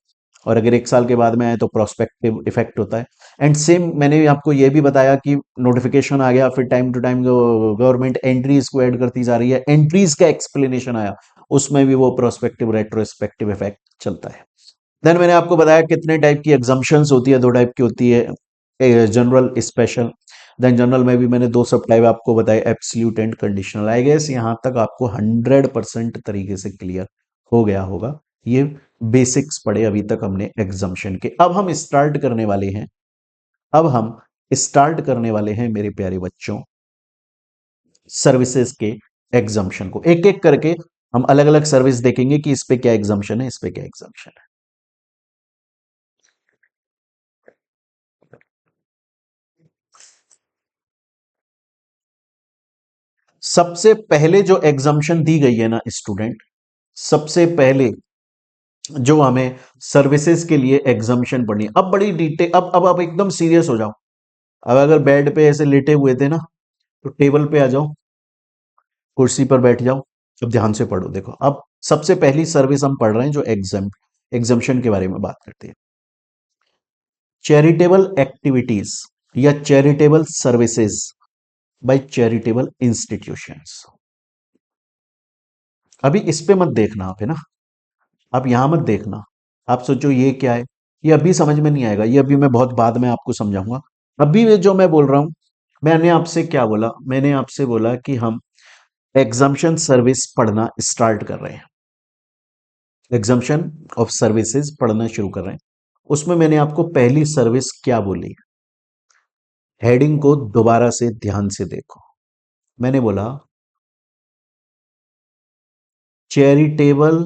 और अगर एक साल के बाद में आए तो प्रोस्पेक्टिव इफेक्ट होता है। एंड सेम मैंने आपको ये भी बताया कि नोटिफिकेशन आ गया, फिर time to time government entries को ऐड करती जा रही है, एंट्रीज का एक्सप्लेनेशन आया, उसमें भी वो प्रोस्पेक्टिव रेट्रोस्पेक्टिव इफेक्ट चलता है। देन मैंने आपको बताया कितने टाइप की एग्जाम्पशंस होती है, दो टाइप की होती है, जनरल, स्पेशल। देन जनरल में भी मैंने दो सब टाइप आपको बताए, absolute and conditional. I guess यहां तक आपको 100% तरीके से क्लियर हो गया होगा। ये बेसिक्स पढ़े अभी तक हमने एग्जाम्पशन के। अब हम स्टार्ट करने वाले हैं, अब हम स्टार्ट करने वाले हैं मेरे प्यारे बच्चों, सर्विसेज के एग्जाम्पशन को एक एक करके हम अलग अलग सर्विस देखेंगे कि इस पे क्या एग्जाम्पशन है, इस पे क्या एग्जाम्पशन है। सबसे पहले जो एग्जाम्पशन दी गई है ना स्टूडेंट, सबसे पहले जो हमें सर्विसेज के लिए एग्जाम्पशन पढ़नी है, अब बड़ी डिटेल, अब एकदम सीरियस हो जाओ। अब अगर बेड पे ऐसे लेटे हुए थे ना, तो टेबल पे आ जाओ, कुर्सी पर बैठ जाओ, अब ध्यान से पढ़ो। देखो अब सबसे पहली सर्विस हम पढ़ रहे हैं जो एग्जाम्पशन के बारे में बात करते हैं। चैरिटेबल एक्टिविटीज या charitable services by charitable institutions. अभी इस पे मत देखना आप, है ना, आप यहां मत देखना। आप सोचो ये क्या है, ये अभी समझ में नहीं आएगा, ये अभी मैं बहुत बाद में आपको समझाऊंगा। अभी ये जो मैं बोल रहा हूं, मैंने आपसे क्या बोला, मैंने आपसे बोला कि हम एग्जाम्पशन सर्विस पढ़ना स्टार्ट कर रहे हैं, एग्जाम्पशन ऑफ सर्विसेज पढ़ना शुरू कर रहे हैं। उसमें मैंने आपको पहली सर्विस क्या बोली, हेडिंग को दोबारा से ध्यान से देखो। मैंने बोला चैरिटेबल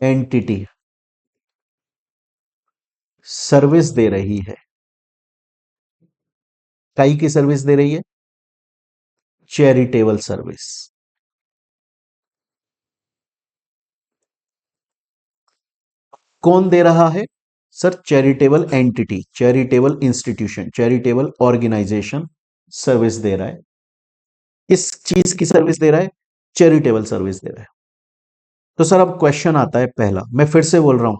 एंटिटी सर्विस दे रही है। काई की सर्विस दे रही है, चैरिटेबल सर्विस। कौन दे रहा है, sir charitable entity, charitable institution, charitable organisation service दे रहा है। किस चीज की सर्विस दे रहा है, चैरिटेबल सर्विस दे रहा है। तो सर अब क्वेश्चन आता है पहला, मैं फिर से बोल रहा हूं,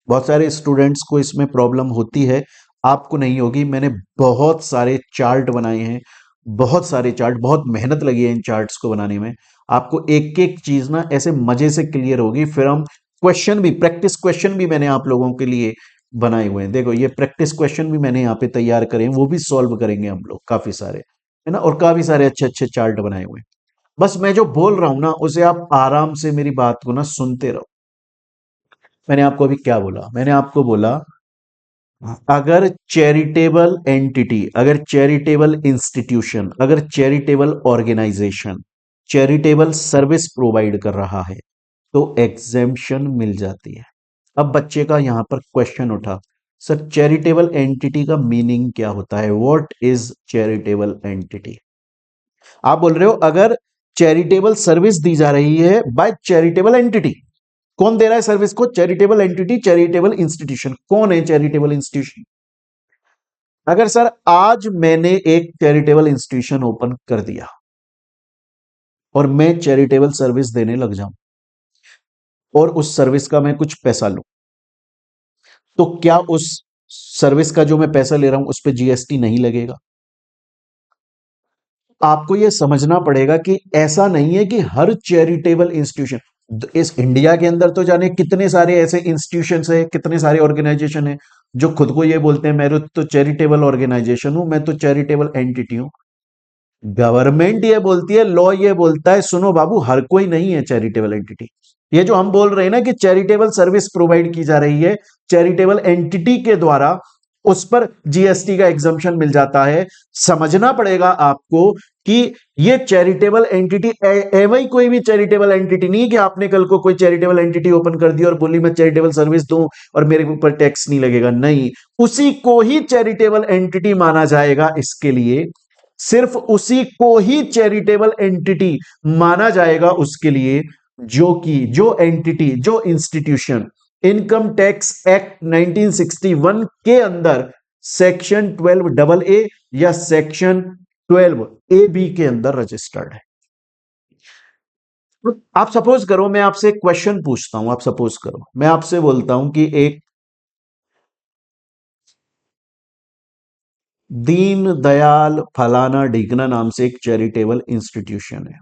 बहुत सारे स्टूडेंट्स को इसमें प्रॉब्लम होती है, आपको नहीं होगी। मैंने बहुत सारे चार्ट बनाए हैं, बहुत सारे चार्ट, बहुत मेहनत लगी है इन चार्ट्स को बनाने में। आपको एक एक चीज ना ऐसे मजे से क्लियर होगी। फिर हम क्वेश्चन भी, प्रैक्टिस क्वेश्चन भी मैंने आप लोगों के लिए बनाए हुए हैं। देखो ये प्रैक्टिस क्वेश्चन भी मैंने यहाँ पे तैयार करे हैं, वो भी सॉल्व करेंगे हम लोग, काफी सारे, है ना, और काफी सारे अच्छे अच्छे चार्ट बनाए हुए हैं। बस मैं जो बोल रहा हूं ना उसे आप आराम से मेरी बात को ना सुनते रहो। मैंने आपको अभी क्या बोला? मैंने आपको बोला अगर चैरिटेबल एंटिटी, अगर चैरिटेबल इंस्टीट्यूशन, अगर charitable organisation charitable service provide कर रहा है तो एग्जेम्पशन मिल जाती है। अब बच्चे का यहां पर क्वेश्चन उठा, सर चैरिटेबल एंटिटी का मीनिंग क्या होता है? What is charitable entity? आप बोल रहे हो अगर चैरिटेबल सर्विस दी जा रही है बाय चैरिटेबल एंटिटी, कौन दे रहा है सर्विस को? Charitable entity, charitable institution. कौन है चैरिटेबल इंस्टीट्यूशन? अगर सर आज मैंने एक चैरिटेबल इंस्टीट्यूशन ओपन कर दिया और मैं चैरिटेबल सर्विस देने लग जाऊं और उस सर्विस का मैं कुछ पैसा लूं, तो क्या उस सर्विस का जो मैं पैसा ले रहा हूं उस पर जीएसटी नहीं लगेगा? आपको यह समझना पड़ेगा कि ऐसा नहीं है कि हर चैरिटेबल इंस्टीट्यूशन, इस इंडिया के अंदर तो जाने कितने सारे ऐसे इंस्टीट्यूशंस है, कितने सारे ऑर्गेनाइजेशन है जो खुद को ये बोलते हैं मैं तो चैरिटेबल ऑर्गेनाइजेशन हूं, मैं तो चैरिटेबल एंटिटी हूं। गवर्नमेंट ये बोलती है, लॉ ये बोलता है, सुनो बाबू, हर कोई नहीं है चैरिटेबल एंटिटी। ये जो हम बोल रहे हैं ना कि चैरिटेबल सर्विस प्रोवाइड की जा रही है चैरिटेबल एंटिटी के द्वारा, उस पर जीएसटी का एग्जम्पशन मिल जाता है। समझना पड़ेगा आपको कि ये चैरिटेबल एंटिटी एवं कोई भी चैरिटेबल एंटिटी नहीं है कि आपने कल को कोई चैरिटेबल एंटिटी ओपन कर दी और बोली मैं चैरिटेबल सर्विस दूं और मेरे ऊपर टैक्स नहीं लगेगा। नहीं, उसी को ही चैरिटेबल एंटिटी माना जाएगा। इसके लिए सिर्फ उसी को ही चैरिटेबल एंटिटी माना जाएगा उसके लिए जो एंटिटी, जो इंस्टीट्यूशन इनकम टैक्स एक्ट 1961 के अंदर सेक्शन 12 डबल ए या सेक्शन 12 ए बी के अंदर रजिस्टर्ड है। आप सपोज करो, मैं आपसे क्वेश्चन पूछता हूं, आप सपोज करो मैं आपसे बोलता हूं कि एक दीन दयाल फलाना ढीकना नाम से एक चैरिटेबल इंस्टीट्यूशन है।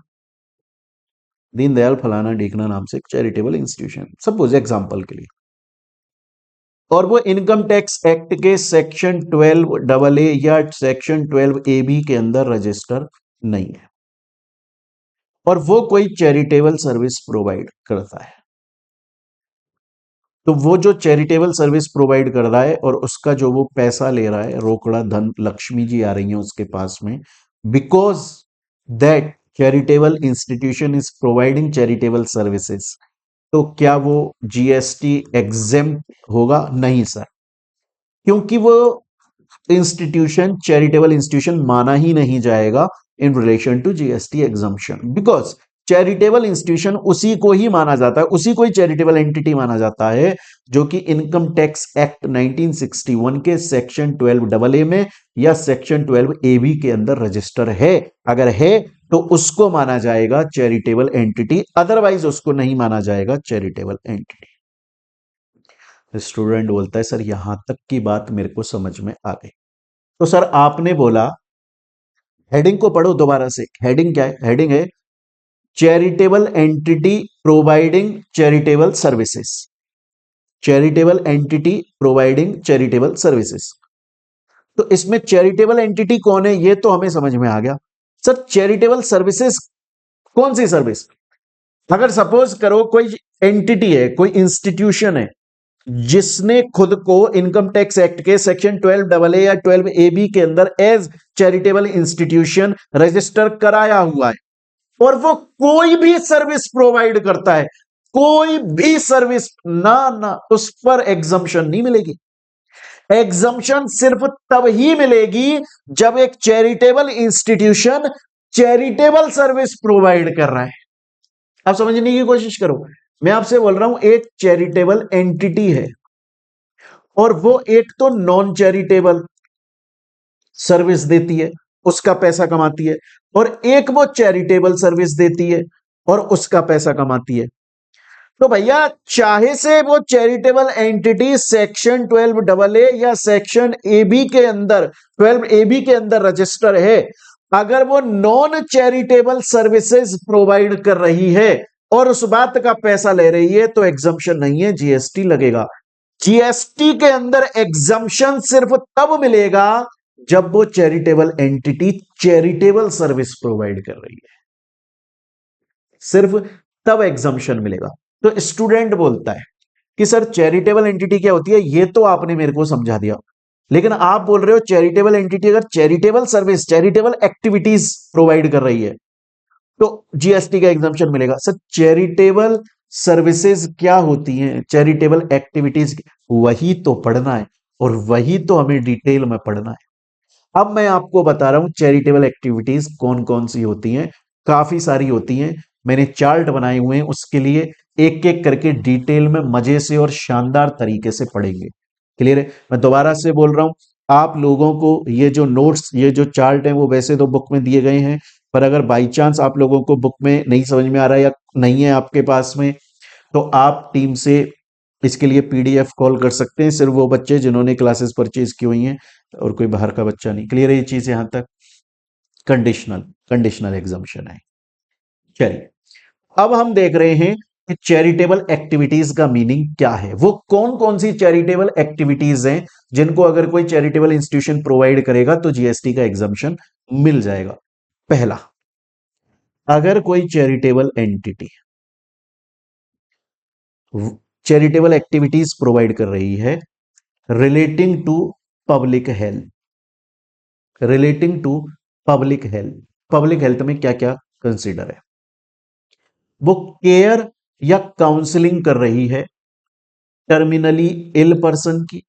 दीनदयाल फलाना ढीकना नाम से एक चैरिटेबल इंस्टीट्यूशन, सपोज एग्जांपल के लिए, और वो इनकम टैक्स एक्ट के सेक्शन 12 डबल ए या सेक्शन 12 ए बी के अंदर रजिस्टर नहीं है और वो कोई चैरिटेबल सर्विस प्रोवाइड करता है। तो वो जो चैरिटेबल सर्विस प्रोवाइड कर रहा है और उसका जो वो पैसा ले रहा है, रोकड़ा धन, लक्ष्मी जी आ रही हैं उसके पास में, because that charitable institution is providing charitable services, तो क्या वो जीएसटी एग्जेम्प्ट होगा? नहीं सर, क्योंकि वो इंस्टीट्यूशन चैरिटेबल इंस्टीट्यूशन माना ही नहीं जाएगा in relation to GST exemption, because charitable institution उसी को ही माना जाता है, उसी को ही चैरिटेबल एंटिटी माना जाता है जो कि इनकम टैक्स एक्ट 1961 के सेक्शन 12 डबल ए में या सेक्शन 12 ए बी के अंदर रजिस्टर है। अगर है तो उसको माना जाएगा चैरिटेबल एंटिटी, अदरवाइज उसको नहीं माना जाएगा चैरिटेबल एंटिटी। स्टूडेंट बोलता है सर यहां तक की बात मेरे को समझ में आ गई। तो सर आपने बोला, हेडिंग को पढ़ो दोबारा से, हेडिंग क्या है? हेडिंग है charitable entity providing charitable services, charitable entity providing charitable services. तो इसमें चैरिटेबल एंटिटी कौन है ये तो हमें समझ में आ गया। सर चैरिटेबल सर्विसेज कौन सी सर्विस? अगर सपोज करो कोई एंटिटी है, कोई इंस्टीट्यूशन है जिसने खुद को इनकम टैक्स एक्ट के सेक्शन 12 डबल ए या 12 ए बी के अंदर एज चैरिटेबल इंस्टीट्यूशन रजिस्टर कराया हुआ है और वो कोई भी सर्विस प्रोवाइड करता है, कोई भी सर्विस, ना उस पर एग्जम्पशन नहीं मिलेगी। एग्जम्पशन सिर्फ तब ही मिलेगी जब एक charitable institution charitable service provide कर रहा है। आप समझने की कोशिश करो, मैं आपसे बोल रहा हूं एक चैरिटेबल एंटिटी है और वो एक तो नॉन चैरिटेबल सर्विस देती है, उसका पैसा कमाती है, और एक वो चैरिटेबल सर्विस देती है और उसका पैसा कमाती है। तो भैया चाहे से वो चैरिटेबल एंटिटी सेक्शन 12 AA या सेक्शन AB के अंदर 12 AB के अंदर रजिस्टर है, अगर वो नॉन चैरिटेबल सर्विसेज प्रोवाइड कर रही है और उस बात का पैसा ले रही है तो एग्जम्पशन नहीं है, जीएसटी लगेगा। जीएसटी के अंदर एग्जम्पशन सिर्फ तब मिलेगा जब वो charitable entity charitable service provide कर रही है, सिर्फ तब एग्जम्पशन मिलेगा। तो स्टूडेंट बोलता है कि सर चैरिटेबल एंटिटी क्या होती है, ये तो आपने मेरे को समझा दिया, लेकिन आप बोल रहे हो चैरिटेबल एंटिटी अगर charitable service charitable activities provide कर रही है तो जीएसटी का एग्जम्पशन मिलेगा। सर चैरिटेबल सर्विसेज क्या होती हैं, चैरिटेबल एक्टिविटीज, वही तो पढ़ना है और वही तो हमें डिटेल में पढ़ना है। अब मैं आपको बता रहा हूं चैरिटेबल एक्टिविटीज कौन कौन सी होती हैं, काफी सारी होती हैं, मैंने चार्ट बनाए हुए हैं, उसके लिए एक एक करके डिटेल में मजे से और शानदार तरीके से पढ़ेंगे। क्लियर है? मैं दोबारा से बोल रहा हूं, आप लोगों को ये जो नोट्स ये जो चार्ट है वो वैसे तो बुक में दिए गए हैं, पर अगर बाई चांस आप लोगों को बुक में नहीं समझ में आ रहा है या नहीं है आपके पास में, तो आप टीम से इसके लिए पीडीएफ कॉल कर सकते हैं, सिर्फ वो बच्चे जिन्होंने क्लासेस परचेज की हुई हैं और कोई बाहर का बच्चा नहीं। क्लियर है ये चीज यहां तक? कंडीशनल कंडीशनल एग्जाम्पशन है। चलिए अब हम देख रहे हैं कि चैरिटेबल एक्टिविटीज का मीनिंग क्या है, वो कौन कौन सी चैरिटेबल एक्टिविटीज हैं जिनको अगर कोई चैरिटेबल इंस्टीट्यूशन प्रोवाइड करेगा तो जीएसटी का एग्जम्पशन मिल जाएगा। पहला, अगर कोई charitable entity charitable activities provide कर रही है relating to public health, relating to public health, public health में क्या क्या कंसीडर है, वो केयर या काउंसलिंग कर रही है टर्मिनली इल पर्सन की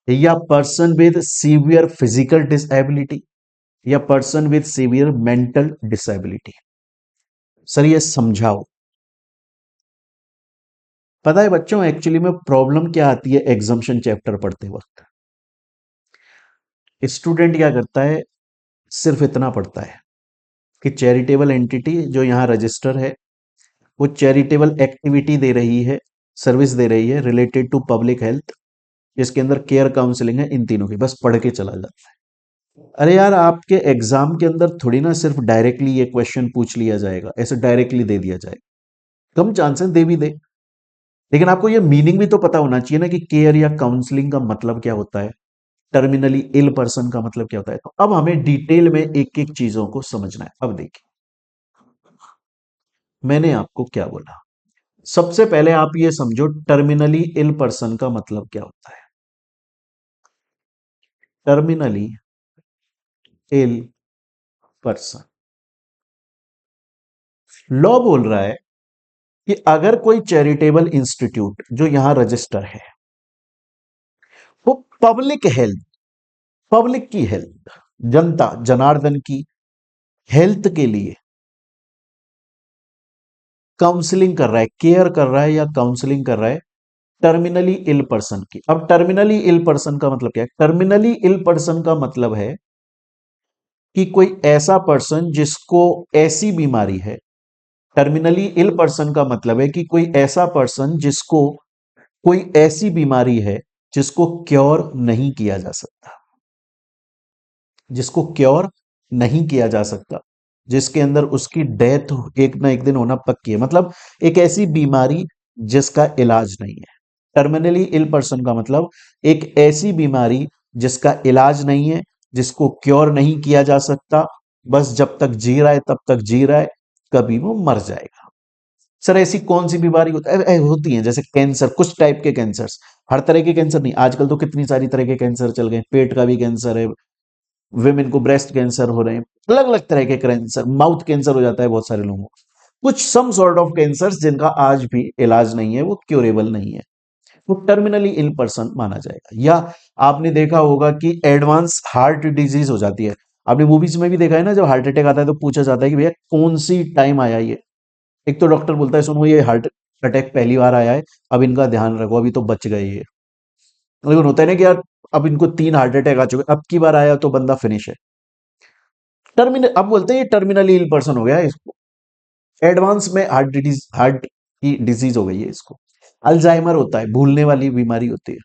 या person with severe physical disability या person with severe mental disability. Sir ये समझाओ। पता है बच्चों एक्चुअली में प्रॉब्लम क्या आती है एग्जाम्पशन चैप्टर पढ़ते वक्त, स्टूडेंट क्या करता है, सिर्फ इतना पढ़ता है कि चैरिटेबल एंटिटी जो यहां रजिस्टर है वो चैरिटेबल एक्टिविटी दे रही है, सर्विस दे रही है रिलेटेड टू पब्लिक हेल्थ, जिसके अंदर केयर काउंसलिंग है, इन तीनों की बस पढ़ के चला जाता है। अरे यार आपके एग्जाम के अंदर थोड़ी ना सिर्फ डायरेक्टली ये क्वेश्चन पूछ लिया जाएगा, ऐसे डायरेक्टली दे दिया जाएगा, कम चांसेस दे भी दे, लेकिन आपको ये मीनिंग भी तो पता होना चाहिए ना कि केयर या काउंसलिंग का मतलब क्या होता है, टर्मिनली इल पर्सन का मतलब क्या होता है। तो अब हमें डिटेल में एक एक चीजों को समझना है। अब देखिए मैंने आपको क्या बोला, सबसे पहले आप ये समझो टर्मिनली इल पर्सन का मतलब क्या होता है। टर्मिनली इल पर्सन, लॉ बोल रहा है कि अगर कोई चैरिटेबल इंस्टीट्यूट जो यहां रजिस्टर है वो पब्लिक हेल्थ, पब्लिक की हेल्थ, जनता जनार्दन की हेल्थ के लिए काउंसलिंग कर रहा है, केयर कर रहा है या काउंसलिंग कर रहा है टर्मिनली इल पर्सन की। अब टर्मिनली इल पर्सन का मतलब क्या है, टर्मिनली इल पर्सन का मतलब है कि कोई ऐसा पर्सन जिसको ऐसी बीमारी है, टर्मिनली इल पर्सन का मतलब है कि कोई ऐसा पर्सन जिसको कोई ऐसी बीमारी है जिसको क्योर नहीं किया जा सकता, जिसको क्योर नहीं किया जा सकता, जिसके अंदर उसकी डेथ एक ना एक दिन होना पक्की है, मतलब एक ऐसी बीमारी जिसका इलाज नहीं है। टर्मिनली इल पर्सन का मतलब एक ऐसी बीमारी जिसका इलाज नहीं है, जिसको क्योर नहीं किया जा सकता, बस जब तक जी रहा है तब तक जी रहा है, कभी वो मर जाएगा। सर ऐसी कौन सी बीमारी होती है, जैसे कैंसर, कुछ टाइप के कैंसर्स, हर तरह के कैंसर नहीं, आजकल तो कितनी सारी तरह के कैंसर चल गए, पेट का भी कैंसर है, विमेन को ब्रेस्ट कैंसर हो रहे हैं, अलग अलग तरह के कैंसर, माउथ कैंसर हो जाता है बहुत सारे लोगों को, कुछ सम सॉर्ट ऑफ कैंसर जिनका आज भी इलाज नहीं है, वो क्योरेबल नहीं है, वो टर्मिनली इल पर्सन माना जाएगा। या आपने देखा होगा कि एडवांस हार्ट डिजीज हो जाती है, आपने मूवीज में भी देखा है ना, जब हार्ट अटैक आता है तो पूछा जाता है कि भैया कौन सी टाइम आया ये, एक तो डॉक्टर बोलता है सुनो ये हार्ट अटैक पहली बार आया है, अब इनका ध्यान रखो अभी तो बच गए ये, लेकिन होता है ना कि यार अब इनको 3 हार्ट अटैक आ चुके, अब की बार आया तो बंदा फिनिश है। टर्मिनल अब बोलते हैं ये टर्मिनली इल पर्सन हो गया है इसको, एडवांस में हार्ट डिजीज, हार्ट कि डिजीज हो गई है इसको। अल्जाइमर होता है, भूलने वाली बीमारी होती है।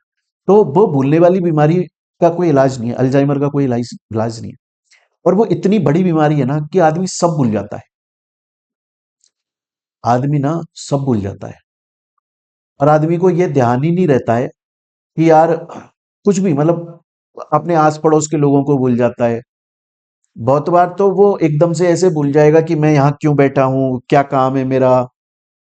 तो वो भूलने वाली बीमारी का कोई इलाज नहीं है, अल्जाइमर का कोई इलाज इलाज नहीं है। और वो इतनी बड़ी बीमारी है ना कि आदमी सब भूल जाता है। आदमी ना सब भूल जाता है। और आदमी को ये ध्यान ही नहीं रहता है कि यार कुछ भी, मतलब अपने आस पड़ोस के लोगों को भूल जाता है। बहुत बार तो वो एकदम से ऐसे भूल जाएगा कि मैं यहाँ क्यों बैठा हूँ, क्या काम है मेरा,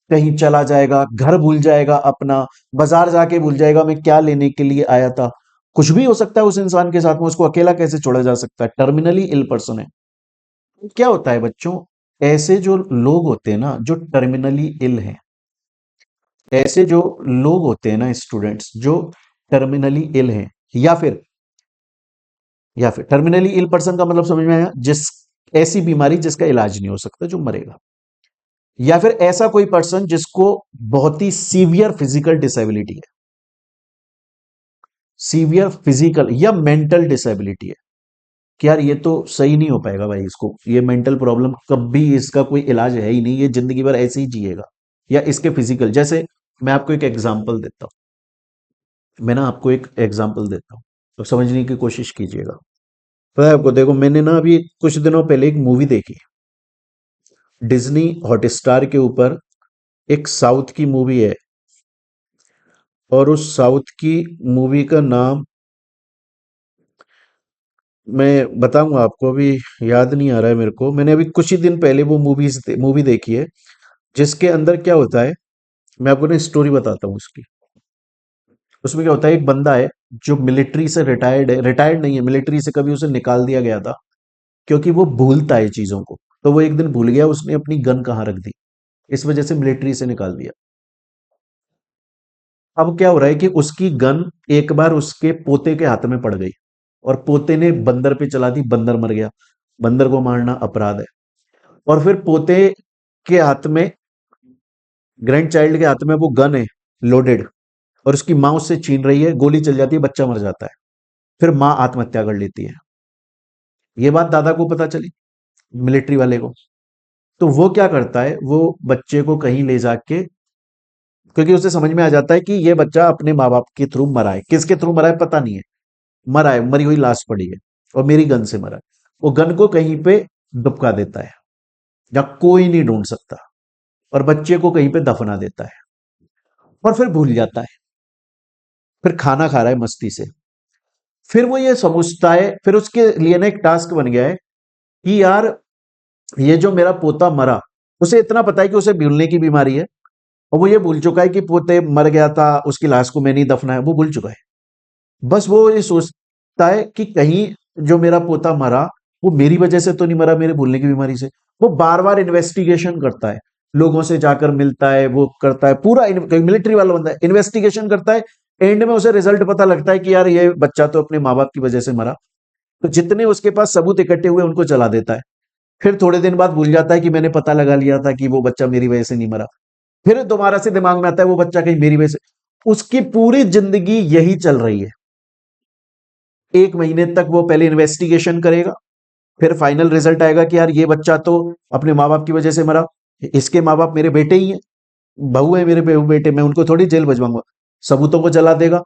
कहीं चला जाएगा, घर भूल जाएगा अपना, बाजार जाके भूल जाएगा मैं क्या लेने के लिए आया था। कुछ भी हो सकता है उस इंसान के साथ में, उसको अकेला कैसे छोड़ा जा सकता है, टर्मिनली इल पर्सन है। क्या होता है बच्चों, ऐसे जो लोग होते हैं ना जो टर्मिनली इल हैं, ऐसे जो लोग होते हैं ना स्टूडेंट्स जो टर्मिनली इल हैं, या फिर टर्मिनली इल पर्सन का मतलब समझ में आया, जिस ऐसी बीमारी जिसका इलाज नहीं हो सकता, जो मरेगा। या फिर ऐसा कोई पर्सन जिसको बहुत ही सीवियर फिजिकल डिसेबिलिटी है, सीवियर फिजिकल या मेंटल डिसेबिलिटी है, कि यार ये तो सही नहीं हो पाएगा भाई, इसको ये मेंटल प्रॉब्लम कभी इसका कोई इलाज है ही नहीं, ये जिंदगी भर ऐसे ही जिएगा। या इसके फिजिकल, जैसे मैं आपको एक एग्जांपल देता हूं, मैं ना आपको एक एग्जांपल देता हूं, तो समझने की कोशिश कीजिएगा। पता है आपको, देखो मैंने ना अभी कुछ दिनों पहले एक मूवी देखी, डिज्नी हॉटस्टार के ऊपर एक साउथ की मूवी है। और उस साउथ की मूवी का नाम मैं बताऊंगा आपको, अभी याद नहीं आ रहा है मेरे को। मैंने अभी कुछ ही दिन पहले वो मूवी देखी है, जिसके अंदर क्या होता है, मैं आपको ना स्टोरी बताता हूँ उसकी। उसमें क्या होता है, एक बंदा है जो मिलिट्री से रिटायर्ड है, रिटायर्ड नहीं है, मिलिट्री से कभी उसे निकाल दिया गया था क्योंकि वो भूलता है चीजों को। तो वो एक दिन भूल गया उसने अपनी गन कहाँ रख दी, इस वजह से मिलिट्री से निकाल दिया। अब क्या हो रहा है कि उसकी गन एक बार उसके पोते के हाथ में पड़ गई, और पोते ने बंदर पे चला दी, बंदर मर गया। बंदर को मारना अपराध है। और फिर पोते के हाथ में, ग्रैंड चाइल्ड के हाथ में वो गन है लोडेड, और उसकी माँ उससे छीन रही है, गोली चल जाती है, बच्चा मर जाता है। फिर माँ आत्महत्या कर लेती है। ये बात दादा को पता चली, मिलिट्री वाले को। तो वो क्या करता है, वो बच्चे को कहीं ले जाके, क्योंकि उसे समझ में आ जाता है कि ये बच्चा अपने माँ बाप के थ्रू मरा है, किसके थ्रू मरा है पता नहीं है, मरा है, मरी हुई लाश पड़ी है, और मेरी गन से मरा है। वो गन को कहीं पे दुबका देता है जहां कोई नहीं ढूंढ सकता, और बच्चे को कहीं पे दफना देता है, और फिर भूल जाता है। फिर खाना खा रहा है मस्ती से। फिर वो ये समझता है, फिर उसके लिए ना एक टास्क बन गया है कि यार ये जो मेरा पोता मरा, उसे इतना पता है कि उसे भूलने की बीमारी है, और वो ये भूल चुका है कि पोते मर गया था, उसकी लाश को मैंने ही दफनाया, वो भूल चुका है। बस वो ये सोचता है कि कहीं जो मेरा पोता मरा, वो मेरी वजह से तो नहीं मरा, मेरे भूलने की बीमारी से। वो बार बार इन्वेस्टिगेशन करता है, लोगों से जाकर मिलता है, वो करता है पूरा, मिलिट्री वाला बंदा है, इन्वेस्टिगेशन करता है। एंड में उसे रिजल्ट पता लगता है कि यार ये बच्चा तो अपने माँ बाप की वजह से मरा। तो जितने उसके पास सबूत इकट्ठे हुए उनको जला देता है। फिर थोड़े दिन बाद भूल जाता है कि मैंने पता लगा लिया था कि वो बच्चा मेरी वजह से नहीं मरा। फिर दोबारा से दिमाग में आता है वो बच्चा कहीं मेरी वजह से। उसकी पूरी जिंदगी यही चल रही है। एक महीने तक वो पहले इन्वेस्टिगेशन करेगा, फिर फाइनल रिजल्ट आएगा कि यार ये बच्चा तो अपने माँ बाप की वजह से मरा, इसके माँ बाप मेरे बेटे ही हैं, बहू है मेरे बेटे, मैं उनको थोड़ी जेल भिजवाऊंगा। सबूतों को जला देगा।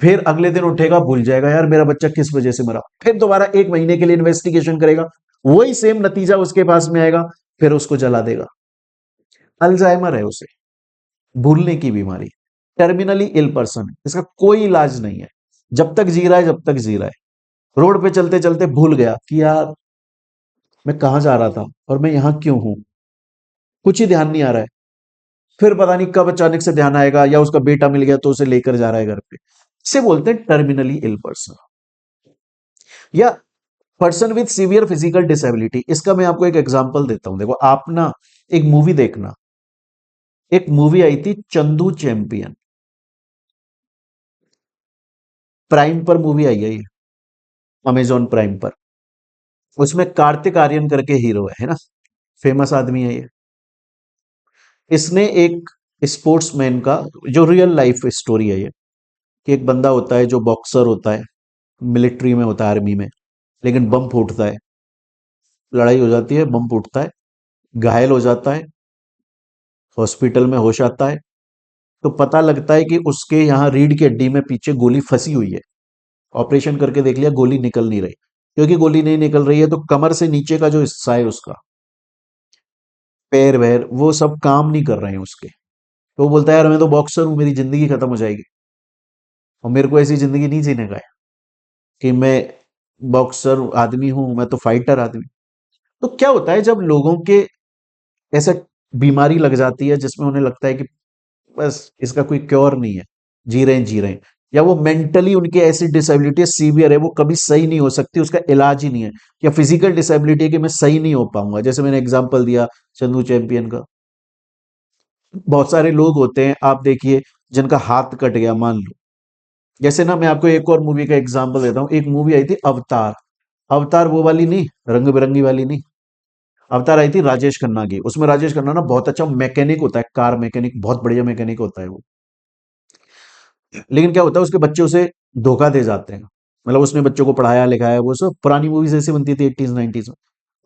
फिर अगले दिन उठेगा, भूल जाएगा यार मेरा बच्चा किस वजह से मरा। फिर दोबारा एक महीने के लिए इन्वेस्टिगेशन करेगा, वही सेम नतीजा उसके पास में आएगा, फिर उसको जला देगा। अल्जाइमर है उसे, भूलने की बीमारी, टर्मिनली इल पर्सन है, इसका कोई इलाज नहीं है। जब तक जी रहा है, जब तक जी रहा है, रोड पे चलते चलते भूल गया कि यार मैं कहाँ जा रहा था और मैं यहां क्यों हूं, कुछ ही ध्यान नहीं आ रहा है। फिर पता नहीं कब अचानक से ध्यान आएगा, या उसका बेटा मिल गया तो उसे लेकर जा रहा है घर पे। इसे बोलते हैं टर्मिनली इल पर्सन, या person with severe physical disability. इसका मैं आपको एक एग्जांपल देता हूं, देखो आप ना एक मूवी देखना, एक मूवी आई थी चंदू चैंपियन, प्राइम पर मूवी आई है ये, अमेजॉन प्राइम पर। उसमें कार्तिक आर्यन करके हीरो है ना, फेमस आदमी है ये। इसने एक स्पोर्ट्समैन का, जो रियल लाइफ स्टोरी है ये, कि एक बंदा होता है जो बॉक्सर होता है, मिलिट्री में होता है, आर्मी में, लेकिन बम फूटता है, लड़ाई हो जाती है, बम फूटता है, घायल हो जाता है, हॉस्पिटल में होश आता है तो पता लगता है कि उसके यहाँ रीढ़ की हड्डी में पीछे गोली फंसी हुई है। ऑपरेशन करके देख लिया, गोली निकल नहीं रही। क्योंकि गोली नहीं निकल रही है तो कमर से नीचे का जो हिस्सा है उसका, पैर वैर, वो सब काम नहीं कर रहे हैं उसके। तो वो बोलता है यार मैं तो बॉक्सर हूं, मेरी जिंदगी खत्म हो जाएगी, और मेरे को ऐसी जिंदगी नहीं जीने का है कि मैं बॉक्सर आदमी हूं, मैं तो फाइटर आदमी। तो क्या होता है जब लोगों के ऐसा बीमारी लग जाती है जिसमें उन्हें लगता है कि बस इसका कोई क्योर नहीं है, जी रहे हैं जी रहे हैं, या वो मेंटली उनकी ऐसी डिसेबिलिटी सीवियर है वो कभी सही नहीं हो सकती, उसका इलाज ही नहीं है, या फिजिकल डिसेबिलिटी है कि मैं सही नहीं हो पाऊंगा, जैसे मैंने एग्जांपल दिया चंदू चैंपियन का। बहुत सारे लोग होते हैं आप देखिए जिनका हाथ कट गया मान लो। जैसे ना मैं आपको एक और मूवी का एग्जांपल देता हूँ, एक मूवी आई थी अवतार। अवतार वो वाली नहीं, रंग बिरंगी वाली नहीं। अवतार आई थी राजेश खन्ना की। उसमें राजेश खन्ना ना बहुत अच्छा मैकेनिक होता है, कार मैकेनिक, बहुत बढ़िया मैकेनिक होता है वो। लेकिन क्या होता है उसके बच्चे उसे धोखा दे जाते हैं। मतलब उसने बच्चों को पढ़ाया लिखाया, वो सब पुरानी मूवीज ऐसी बनती थी 80s 90s में,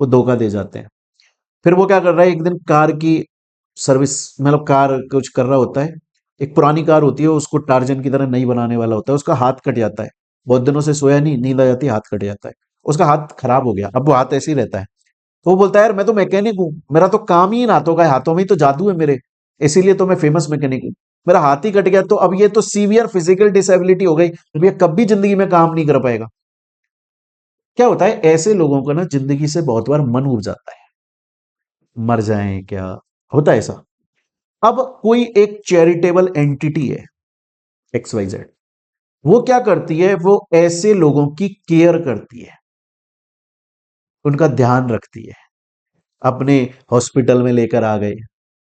वो धोखा दे जाते हैं। फिर वो क्या कर रहा है, एक दिन कार की सर्विस, मतलब कार कुछ कर रहा होता है, एक पुरानी कार होती है, उसको टार्जन की तरह नई बनाने वाला होता है, उसका हाथ कट जाता है। बहुत दिनों से सोया नहीं, नींद आ जाती है, हाथ कट जाता है। उसका हाथ खराब हो गया, अब वो हाथ ऐसे ही रहता है। तो वो बोलता है यार मैं तो मैकेनिक हूँ, मेरा तो काम ही इन हाथों का है, हाथों में ही तो जादू है मेरे, इसीलिए तो मैं फेमस मैकेनिक हूँ। मेरा हाथ ही कट गया तो अब ये तो सीवियर फिजिकल डिसेबिलिटी हो गई, अब ये कभी जिंदगी में काम नहीं कर पाएगा। क्या होता है ऐसे लोगों का ना जिंदगी से बहुत बार मन उब जाता है, मर जाएं क्या, होता है ऐसा। अब कोई एक चैरिटेबल एंटिटी है, एक्स वाई जेड, वो क्या करती है, वो ऐसे लोगों की केयर करती है, उनका ध्यान रखती है। अपने हॉस्पिटल में लेकर आ गए,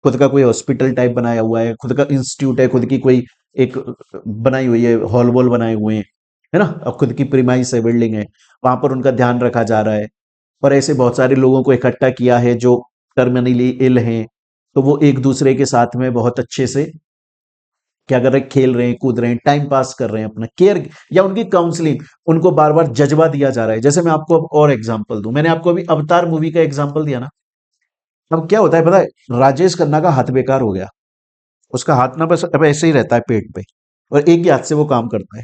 खुद का कोई हॉस्पिटल टाइप बनाया हुआ है, खुद का इंस्टीट्यूट है, खुद की कोई एक बनाई हुई है, हॉल वॉल बनाए हुए हैं, है ना, अब खुद की प्रीमाइस है, बिल्डिंग है, वहां पर उनका ध्यान रखा जा रहा है। और ऐसे बहुत सारे लोगों को इकट्ठा किया है जो टर्मिनली इल हैं, तो वो एक दूसरे के साथ में बहुत अच्छे से क्या कर रहे हैं, खेल रहे हैं, कूद रहे हैं, टाइम पास कर रहे हैं, अपना केयर या उनकी काउंसलिंग, उनको बार बार जज्बा दिया जा रहा है। जैसे मैं आपको अब और एग्जांपल दूं, मैंने आपको अभी अवतार मूवी का एग्जांपल दिया ना। अब क्या होता है पता है, राजेश खन्ना का हाथ बेकार हो गया, उसका हाथ ना बस अब ऐसे ही रहता है पेट पे, और एक ही हाथ से वो काम करता है।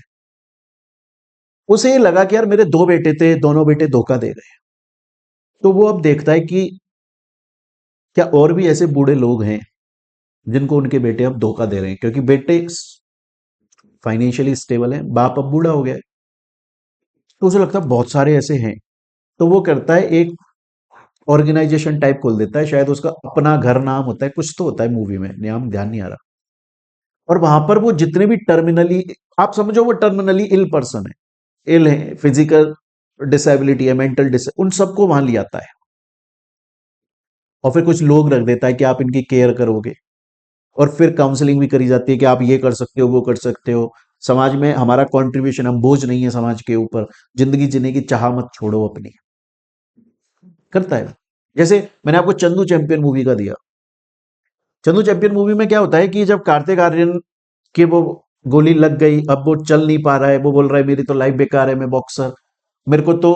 उसे ये लगा कि यार मेरे दो बेटे थे, दोनों बेटे धोखा दे गए। तो वो अब देखता है कि क्या और भी ऐसे बूढ़े लोग हैं जिनको उनके बेटे अब धोखा दे रहे हैं, क्योंकि बेटे फाइनेंशियली स्टेबल है, बाप अब बूढ़ा हो गया है। तो उसे लगता है बहुत सारे ऐसे हैं। तो वो करता है एक ऑर्गेनाइजेशन टाइप खोल देता है, शायद उसका अपना घर नाम होता है, कुछ तो होता है मूवी में, नाम ध्यान नहीं आ रहा। और वहां पर वो जितने भी टर्मिनली, आप समझो वो टर्मिनली इल पर्सन है, इल है, फिजिकल डिसेबिलिटी है, मेंटल डिस, उन सबको वहां ले आता है। और फिर कुछ लोग रख देता है कि आप इनकी केयर करोगे, और फिर काउंसलिंग भी करी जाती है कि आप ये कर सकते हो, वो कर सकते हो, समाज में हमारा कंट्रीब्यूशन, हम बोझ नहीं है समाज के ऊपर, जिंदगी जीने की चाह मत छोड़ो अपनी, करता है। जैसे मैंने आपको चंदू चैंपियन मूवी का दिया। चंदू चैंपियन मूवी में क्या होता है कि जब कार्तिक आर्यन के वो गोली लग गई, अब वो चल नहीं पा रहा है, वो बोल रहा है मेरी तो लाइफ बेकार है, मैं बॉक्सर, मेरे को तो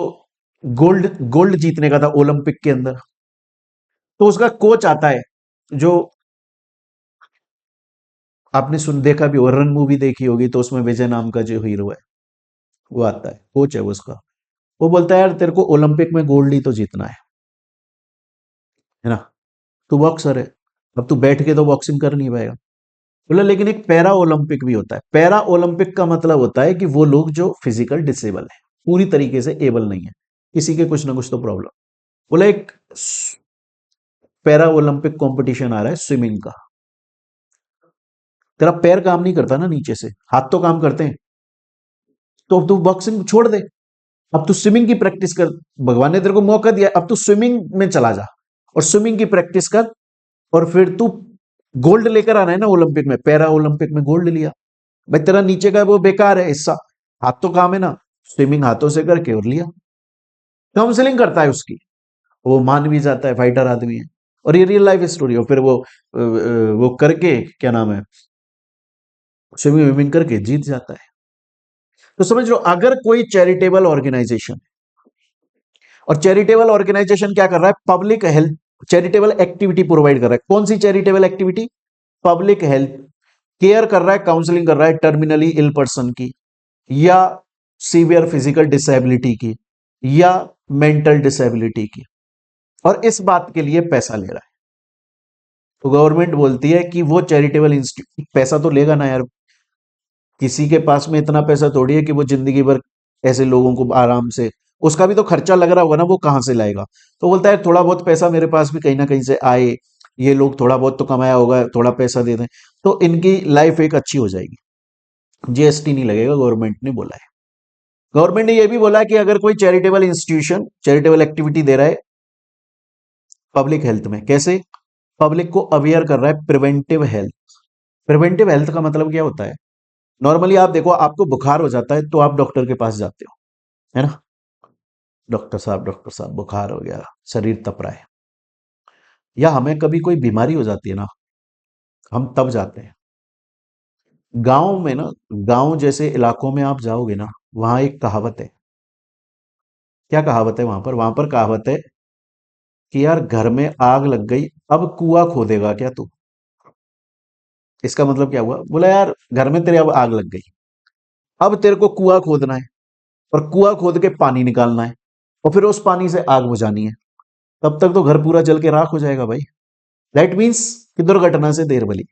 गोल्ड गोल्ड जीतने का था ओलंपिक के अंदर। तो उसका कोच आता है, जो आपने सुन देखा भी, और रन मूवी देखी होगी, तो उसमें विजय नाम का जो हीरो है वो आता है, कोच है वो उसका। वो बोलता है यार तेरे को ओलंपिक में गोल्ड ही तो जीतना है ना, तू बॉक्सर है, अब तू बैठ के तो बॉक्सिंग कर नहीं पाएगा। बोला लेकिन एक पैरा ओलंपिक भी होता है। पैरा ओलंपिक का मतलब होता है कि वो लोग जो फिजिकल डिसेबल है, पूरी तरीके से एबल नहीं है, किसी के कुछ ना कुछ तो प्रॉब्लम। बोला एक पैरा ओलंपिक कंपटीशन आ रहा है स्विमिंग का, तेरा पैर काम नहीं करता ना नीचे से, हाथ तो काम करते हैं, तो अब तू बॉक्सिंग छोड़ दे, अब तू स्विमिंग की प्रैक्टिस कर, भगवान ने तेरे को मौका दिया, अब तू स्विमिंग में चला जा और स्विमिंग की प्रैक्टिस कर, और फिर तू गोल्ड लेकर आना है ना ओलंपिक में, पैरा ओलंपिक में गोल्ड लिया, भाई तेरा नीचे का वो बेकार है हिस्सा, हाथ तो काम है ना, स्विमिंग हाथों से करके और लिया। काउंसलिंग करता है उसकी, वो मान भी जाता है, फाइटर आदमी है, और ये रियल लाइफ स्टोरी है। फिर वो करके क्या नाम है, स्विमिंग विमिंग करके जीत जाता है। तो समझ लो अगर कोई चैरिटेबल ऑर्गेनाइजेशन, और चैरिटेबल ऑर्गेनाइजेशन क्या कर रहा है, public health charitable activity provide कर रहा है। कौन सी charitable activity? Public health care कर रहा है, काउंसलिंग कर रहा है टर्मिनली इल पर्सन की, या सीवियर फिजिकल डिसेबिलिटी की, या मेंटल डिसेबिलिटी की, और इस बात के लिए पैसा ले रहा है। तो गवर्नमेंट बोलती है कि वो चैरिटेबल इंस्टीट्यूट पैसा तो लेगा ना यार, किसी के पास में इतना पैसा थोड़ी है कि वो जिंदगी भर ऐसे लोगों को आराम से, उसका भी तो खर्चा लग रहा होगा ना, वो कहां से लाएगा? तो बोलता है थोड़ा बहुत पैसा मेरे पास भी कहीं ना कहीं से आए, ये लोग थोड़ा बहुत तो कमाया होगा, थोड़ा पैसा दे दें तो इनकी लाइफ एक अच्छी हो जाएगी। जीएसटी नहीं लगेगा, गवर्नमेंट ने बोला है। गवर्नमेंट ने यह भी बोला है कि अगर कोई चैरिटेबल इंस्टीट्यूशन चैरिटेबल एक्टिविटी दे रहा है पब्लिक हेल्थ में, कैसे? पब्लिक को अवेयर कर रहा है प्रिवेंटिव हेल्थ। प्रिवेंटिव हेल्थ का मतलब क्या होता है? नॉर्मली आप देखो, आपको बुखार हो जाता है तो आप डॉक्टर के पास जाते हो, है ना? डॉक्टर साहब बुखार हो गया, शरीर तप रहा है, या हमें कभी कोई बीमारी हो जाती है ना, हम तब जाते हैं। गांव में ना, गांव जैसे इलाकों में आप जाओगे ना, वहां एक कहावत है। क्या कहावत है वहां पर? वहां पर कहावत है कि यार घर में आग लग गई, अब कुआं खोदेगा क्या तू? इसका मतलब क्या हुआ? बोला यार घर में तेरे अब आग लग गई, अब तेरे को कुआं खोदना है, और कुआं खोद के पानी निकालना है, और फिर उस पानी से आग बुझानी है। तब तक तो घर पूरा जल के राख हो जाएगा भाई। दैट मीन्स कि दुर्घटना से देर भली।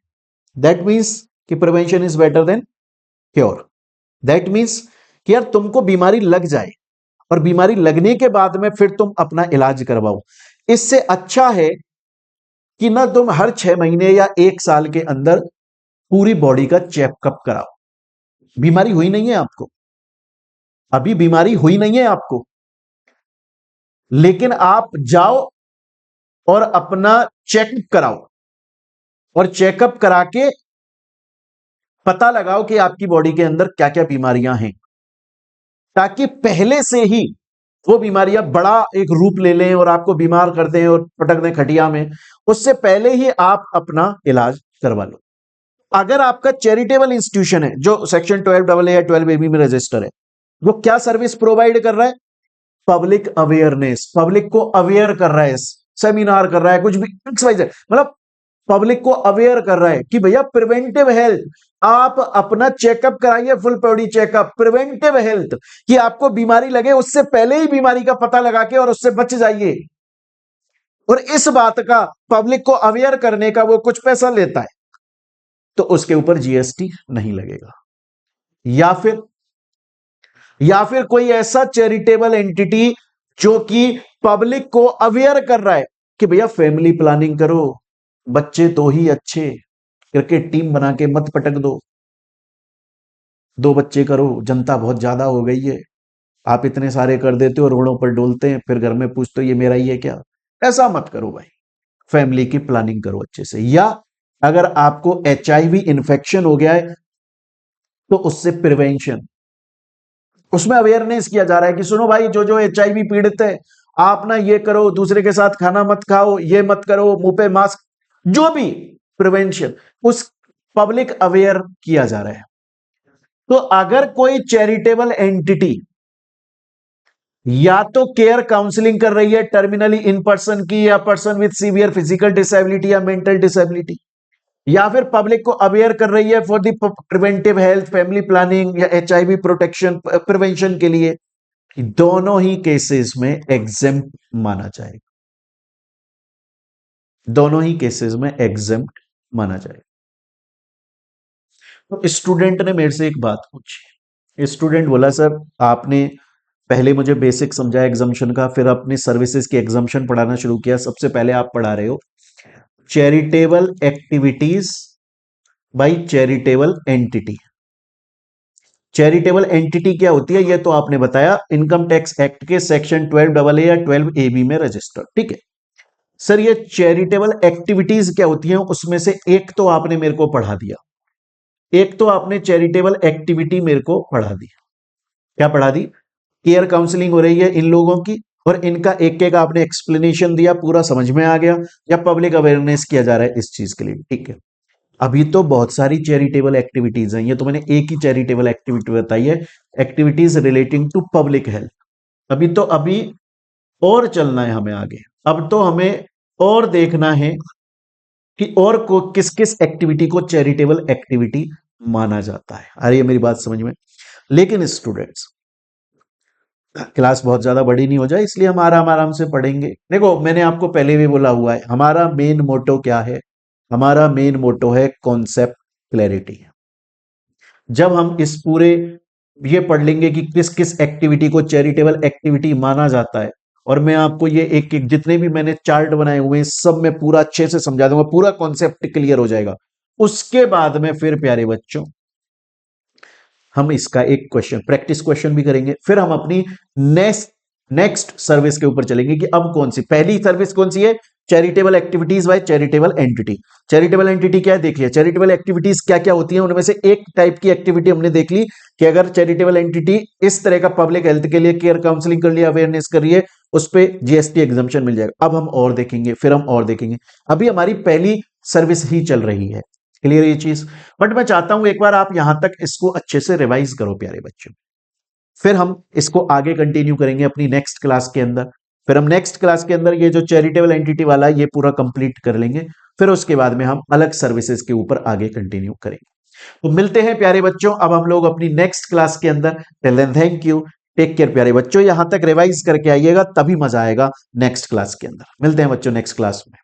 दैट मीन्स कि prevention is better than cure. That means कि यार तुमको बीमारी लग जाए, और बीमारी लगने के बाद में फिर तुम अपना इलाज करवाओ, इससे अच्छा है कि ना तुम हर 6 महीने या 1 साल के अंदर पूरी बॉडी का चेकअप कराओ। बीमारी हुई नहीं है आपको, अभी बीमारी हुई नहीं है आपको, लेकिन आप जाओ और अपना चेकअप कराओ, और चेकअप करा के पता लगाओ कि आपकी बॉडी के अंदर क्या क्या बीमारियां हैं, ताकि पहले से ही वो बीमारियां बड़ा एक रूप ले लें और आपको बीमार कर दें और पटक दें खटिया में, उससे पहले ही आप अपना इलाज करवा लो। अगर आपका चैरिटेबल इंस्टीट्यूशन है जो सेक्शन 12 या 12 में रजिस्टर है, वो क्या सर्विस प्रोवाइड कर रहा है? पब्लिक अवेयरनेस, पब्लिक को अवेयर कर रहा है, सेमिनार कर रहा है, कुछ भी XYZ, मतलब पब्लिक को अवेयर कर रहा है कि भैया प्रिवेंटिव हेल्थ, आप अपना चेकअप कराइए, full body checkup, preventive health, कि आपको बीमारी लगे उससे पहले ही बीमारी का पता लगा के और उससे बच जाइए। और इस बात का पब्लिक को अवेयर करने का वो कुछ पैसा लेता है, तो उसके ऊपर जीएसटी नहीं लगेगा। या फिर कोई ऐसा चैरिटेबल एंटिटी जो कि पब्लिक को अवेयर कर रहा है कि भैया फैमिली प्लानिंग करो, बच्चे तो ही अच्छे, क्रिकेट टीम बना के मत पटक दो, 2 बच्चे करो, जनता बहुत ज्यादा हो गई है, आप इतने सारे कर देते हो, रोड़ों पर डोलते हैं, फिर घर में पूछते हो ये मेरा ही है क्या? ऐसा मत करो भाई, फैमिली की प्लानिंग करो अच्छे से। या अगर आपको HIV इन्फेक्शन हो गया है तो उससे प्रिवेंशन, उसमें अवेयरनेस किया जा रहा है कि सुनो भाई, जो जो HIV पीड़ित है, आप ना ये करो, दूसरे के साथ खाना मत खाओ, ये मत करो, मुंह पे मास्क, जो भी प्रिवेंशन, उस पब्लिक अवेयर किया जा रहा है। तो अगर कोई चैरिटेबल एंटिटी या तो केयर काउंसलिंग कर रही है टर्मिनली इन पर्सन की, या person with severe physical disability या मेंटल डिसेबिलिटी, या फिर पब्लिक को अवेयर कर रही है for the preventive health, family planning या HIV प्रोटेक्शन प्रिवेंशन के लिए, दोनों ही केसेस में एग्जेम्प्ट माना जाएगा। दोनों ही केसेस में एग्जेम्प्ट माना जाएगा। तो स्टूडेंट ने मेरे से एक बात पूछी। स्टूडेंट बोला सर आपने पहले मुझे बेसिक समझाया एग्जाम्शन का, फिर अपने सर्विसेज की एग्जाम्शन पढ़ाना शुरू किया, सबसे पहले आप पढ़ा रहे हो charitable activities by charitable entity. Charitable entity क्या होती है ये तो आपने बताया, इनकम टैक्स एक्ट के सेक्शन 12AA या 12AB में रजिस्टर्ड, ठीक है। सर ये चैरिटेबल एक्टिविटीज क्या होती हैं, उसमें से एक तो आपने मेरे को पढ़ा दिया, एक तो आपने चैरिटेबल एक्टिविटी मेरे को पढ़ा दी। क्या पढ़ा दी? केयर काउंसलिंग हो रही है इन लोगों की, और इनका एक एक आपने एक्सप्लेनेशन दिया, पूरा समझ में आ गया, या पब्लिक अवेयरनेस किया जा रहा है इस चीज के लिए, ठीक है। अभी तो बहुत सारी चैरिटेबल एक्टिविटीज हैं, ये तो मैंने एक ही चैरिटेबल एक्टिविटी बताई है, activities relating to public health. अभी और चलना है हमें आगे। अब तो हमें और देखना है कि और को किस किस एक्टिविटी को चैरिटेबल एक्टिविटी माना जाता है। आ रही है मेरी बात समझ में? लेकिन स्टूडेंट्स, क्लास बहुत ज्यादा बड़ी नहीं हो जाए, इसलिए हम आराम आराम से पढ़ेंगे। देखो, मैंने आपको पहले भी बोला हुआ है, हमारा मेन मोटो क्या है? हमारा मेन मोटो है कॉन्सेप्ट क्लैरिटी। जब हम इस पूरे ये पढ़ लेंगे कि किस किस एक्टिविटी को चैरिटेबल एक्टिविटी माना जाता है, और मैं आपको ये एक एक जितने भी मैंने चार्ट बनाए हुए हैं सब में पूरा अच्छे से समझा दूंगा, पूरा कॉन्सेप्ट क्लियर हो जाएगा। उसके बाद में फिर प्यारे बच्चों हम इसका एक क्वेश्चन, प्रैक्टिस क्वेश्चन भी करेंगे, फिर हम अपनी नेक्स्ट नेक्स्ट सर्विस के ऊपर चलेंगे कि अब कौन सी पहली सर्विस कौन सी है? Charitable activities by charitable entity. Charitable entity क्या है देखिए, चैरिटेबल एक्टिविटीज क्या क्या होती हैं, उनमें से एक टाइप की एक्टिविटी हमने देख ली कि अगर चैरिटेबल एंटिटी इस तरह का पब्लिक हेल्थ के लिए केयर काउंसलिंग कर लिया, अवेयरनेस कर रही है, उस पर जीएसटी एग्जम्पशन मिल जाएगा। अब हम और देखेंगे, फिर हम और देखेंगे। अभी हमारी पहली सर्विस ही चल रही है। क्लियर ये चीज? बट मैं चाहता हूं एक बार आप यहां तक इसको अच्छे से रिवाइज करो प्यारे बच्चों। फिर हम इसको आगे कंटिन्यू करेंगे अपनी नेक्स्ट क्लास के अंदर। फिर हम नेक्स्ट क्लास के अंदर ये जो चैरिटेबल एंटिटी वाला है ये पूरा कंप्लीट कर लेंगे। फिर उसके बाद में हम अलग सर्विसेज के ऊपर आगे कंटिन्यू करेंगे। तो मिलते हैं प्यारे बच्चों अब हम लोग अपनी नेक्स्ट क्लास के अंदर। Till then thank you, take care प्यारे बच्चों। यहां तक रिवाइज करके आइएगा, तभी मजा आएगा नेक्स्ट क्लास के अंदर। मिलते हैं बच्चों नेक्स्ट क्लास में।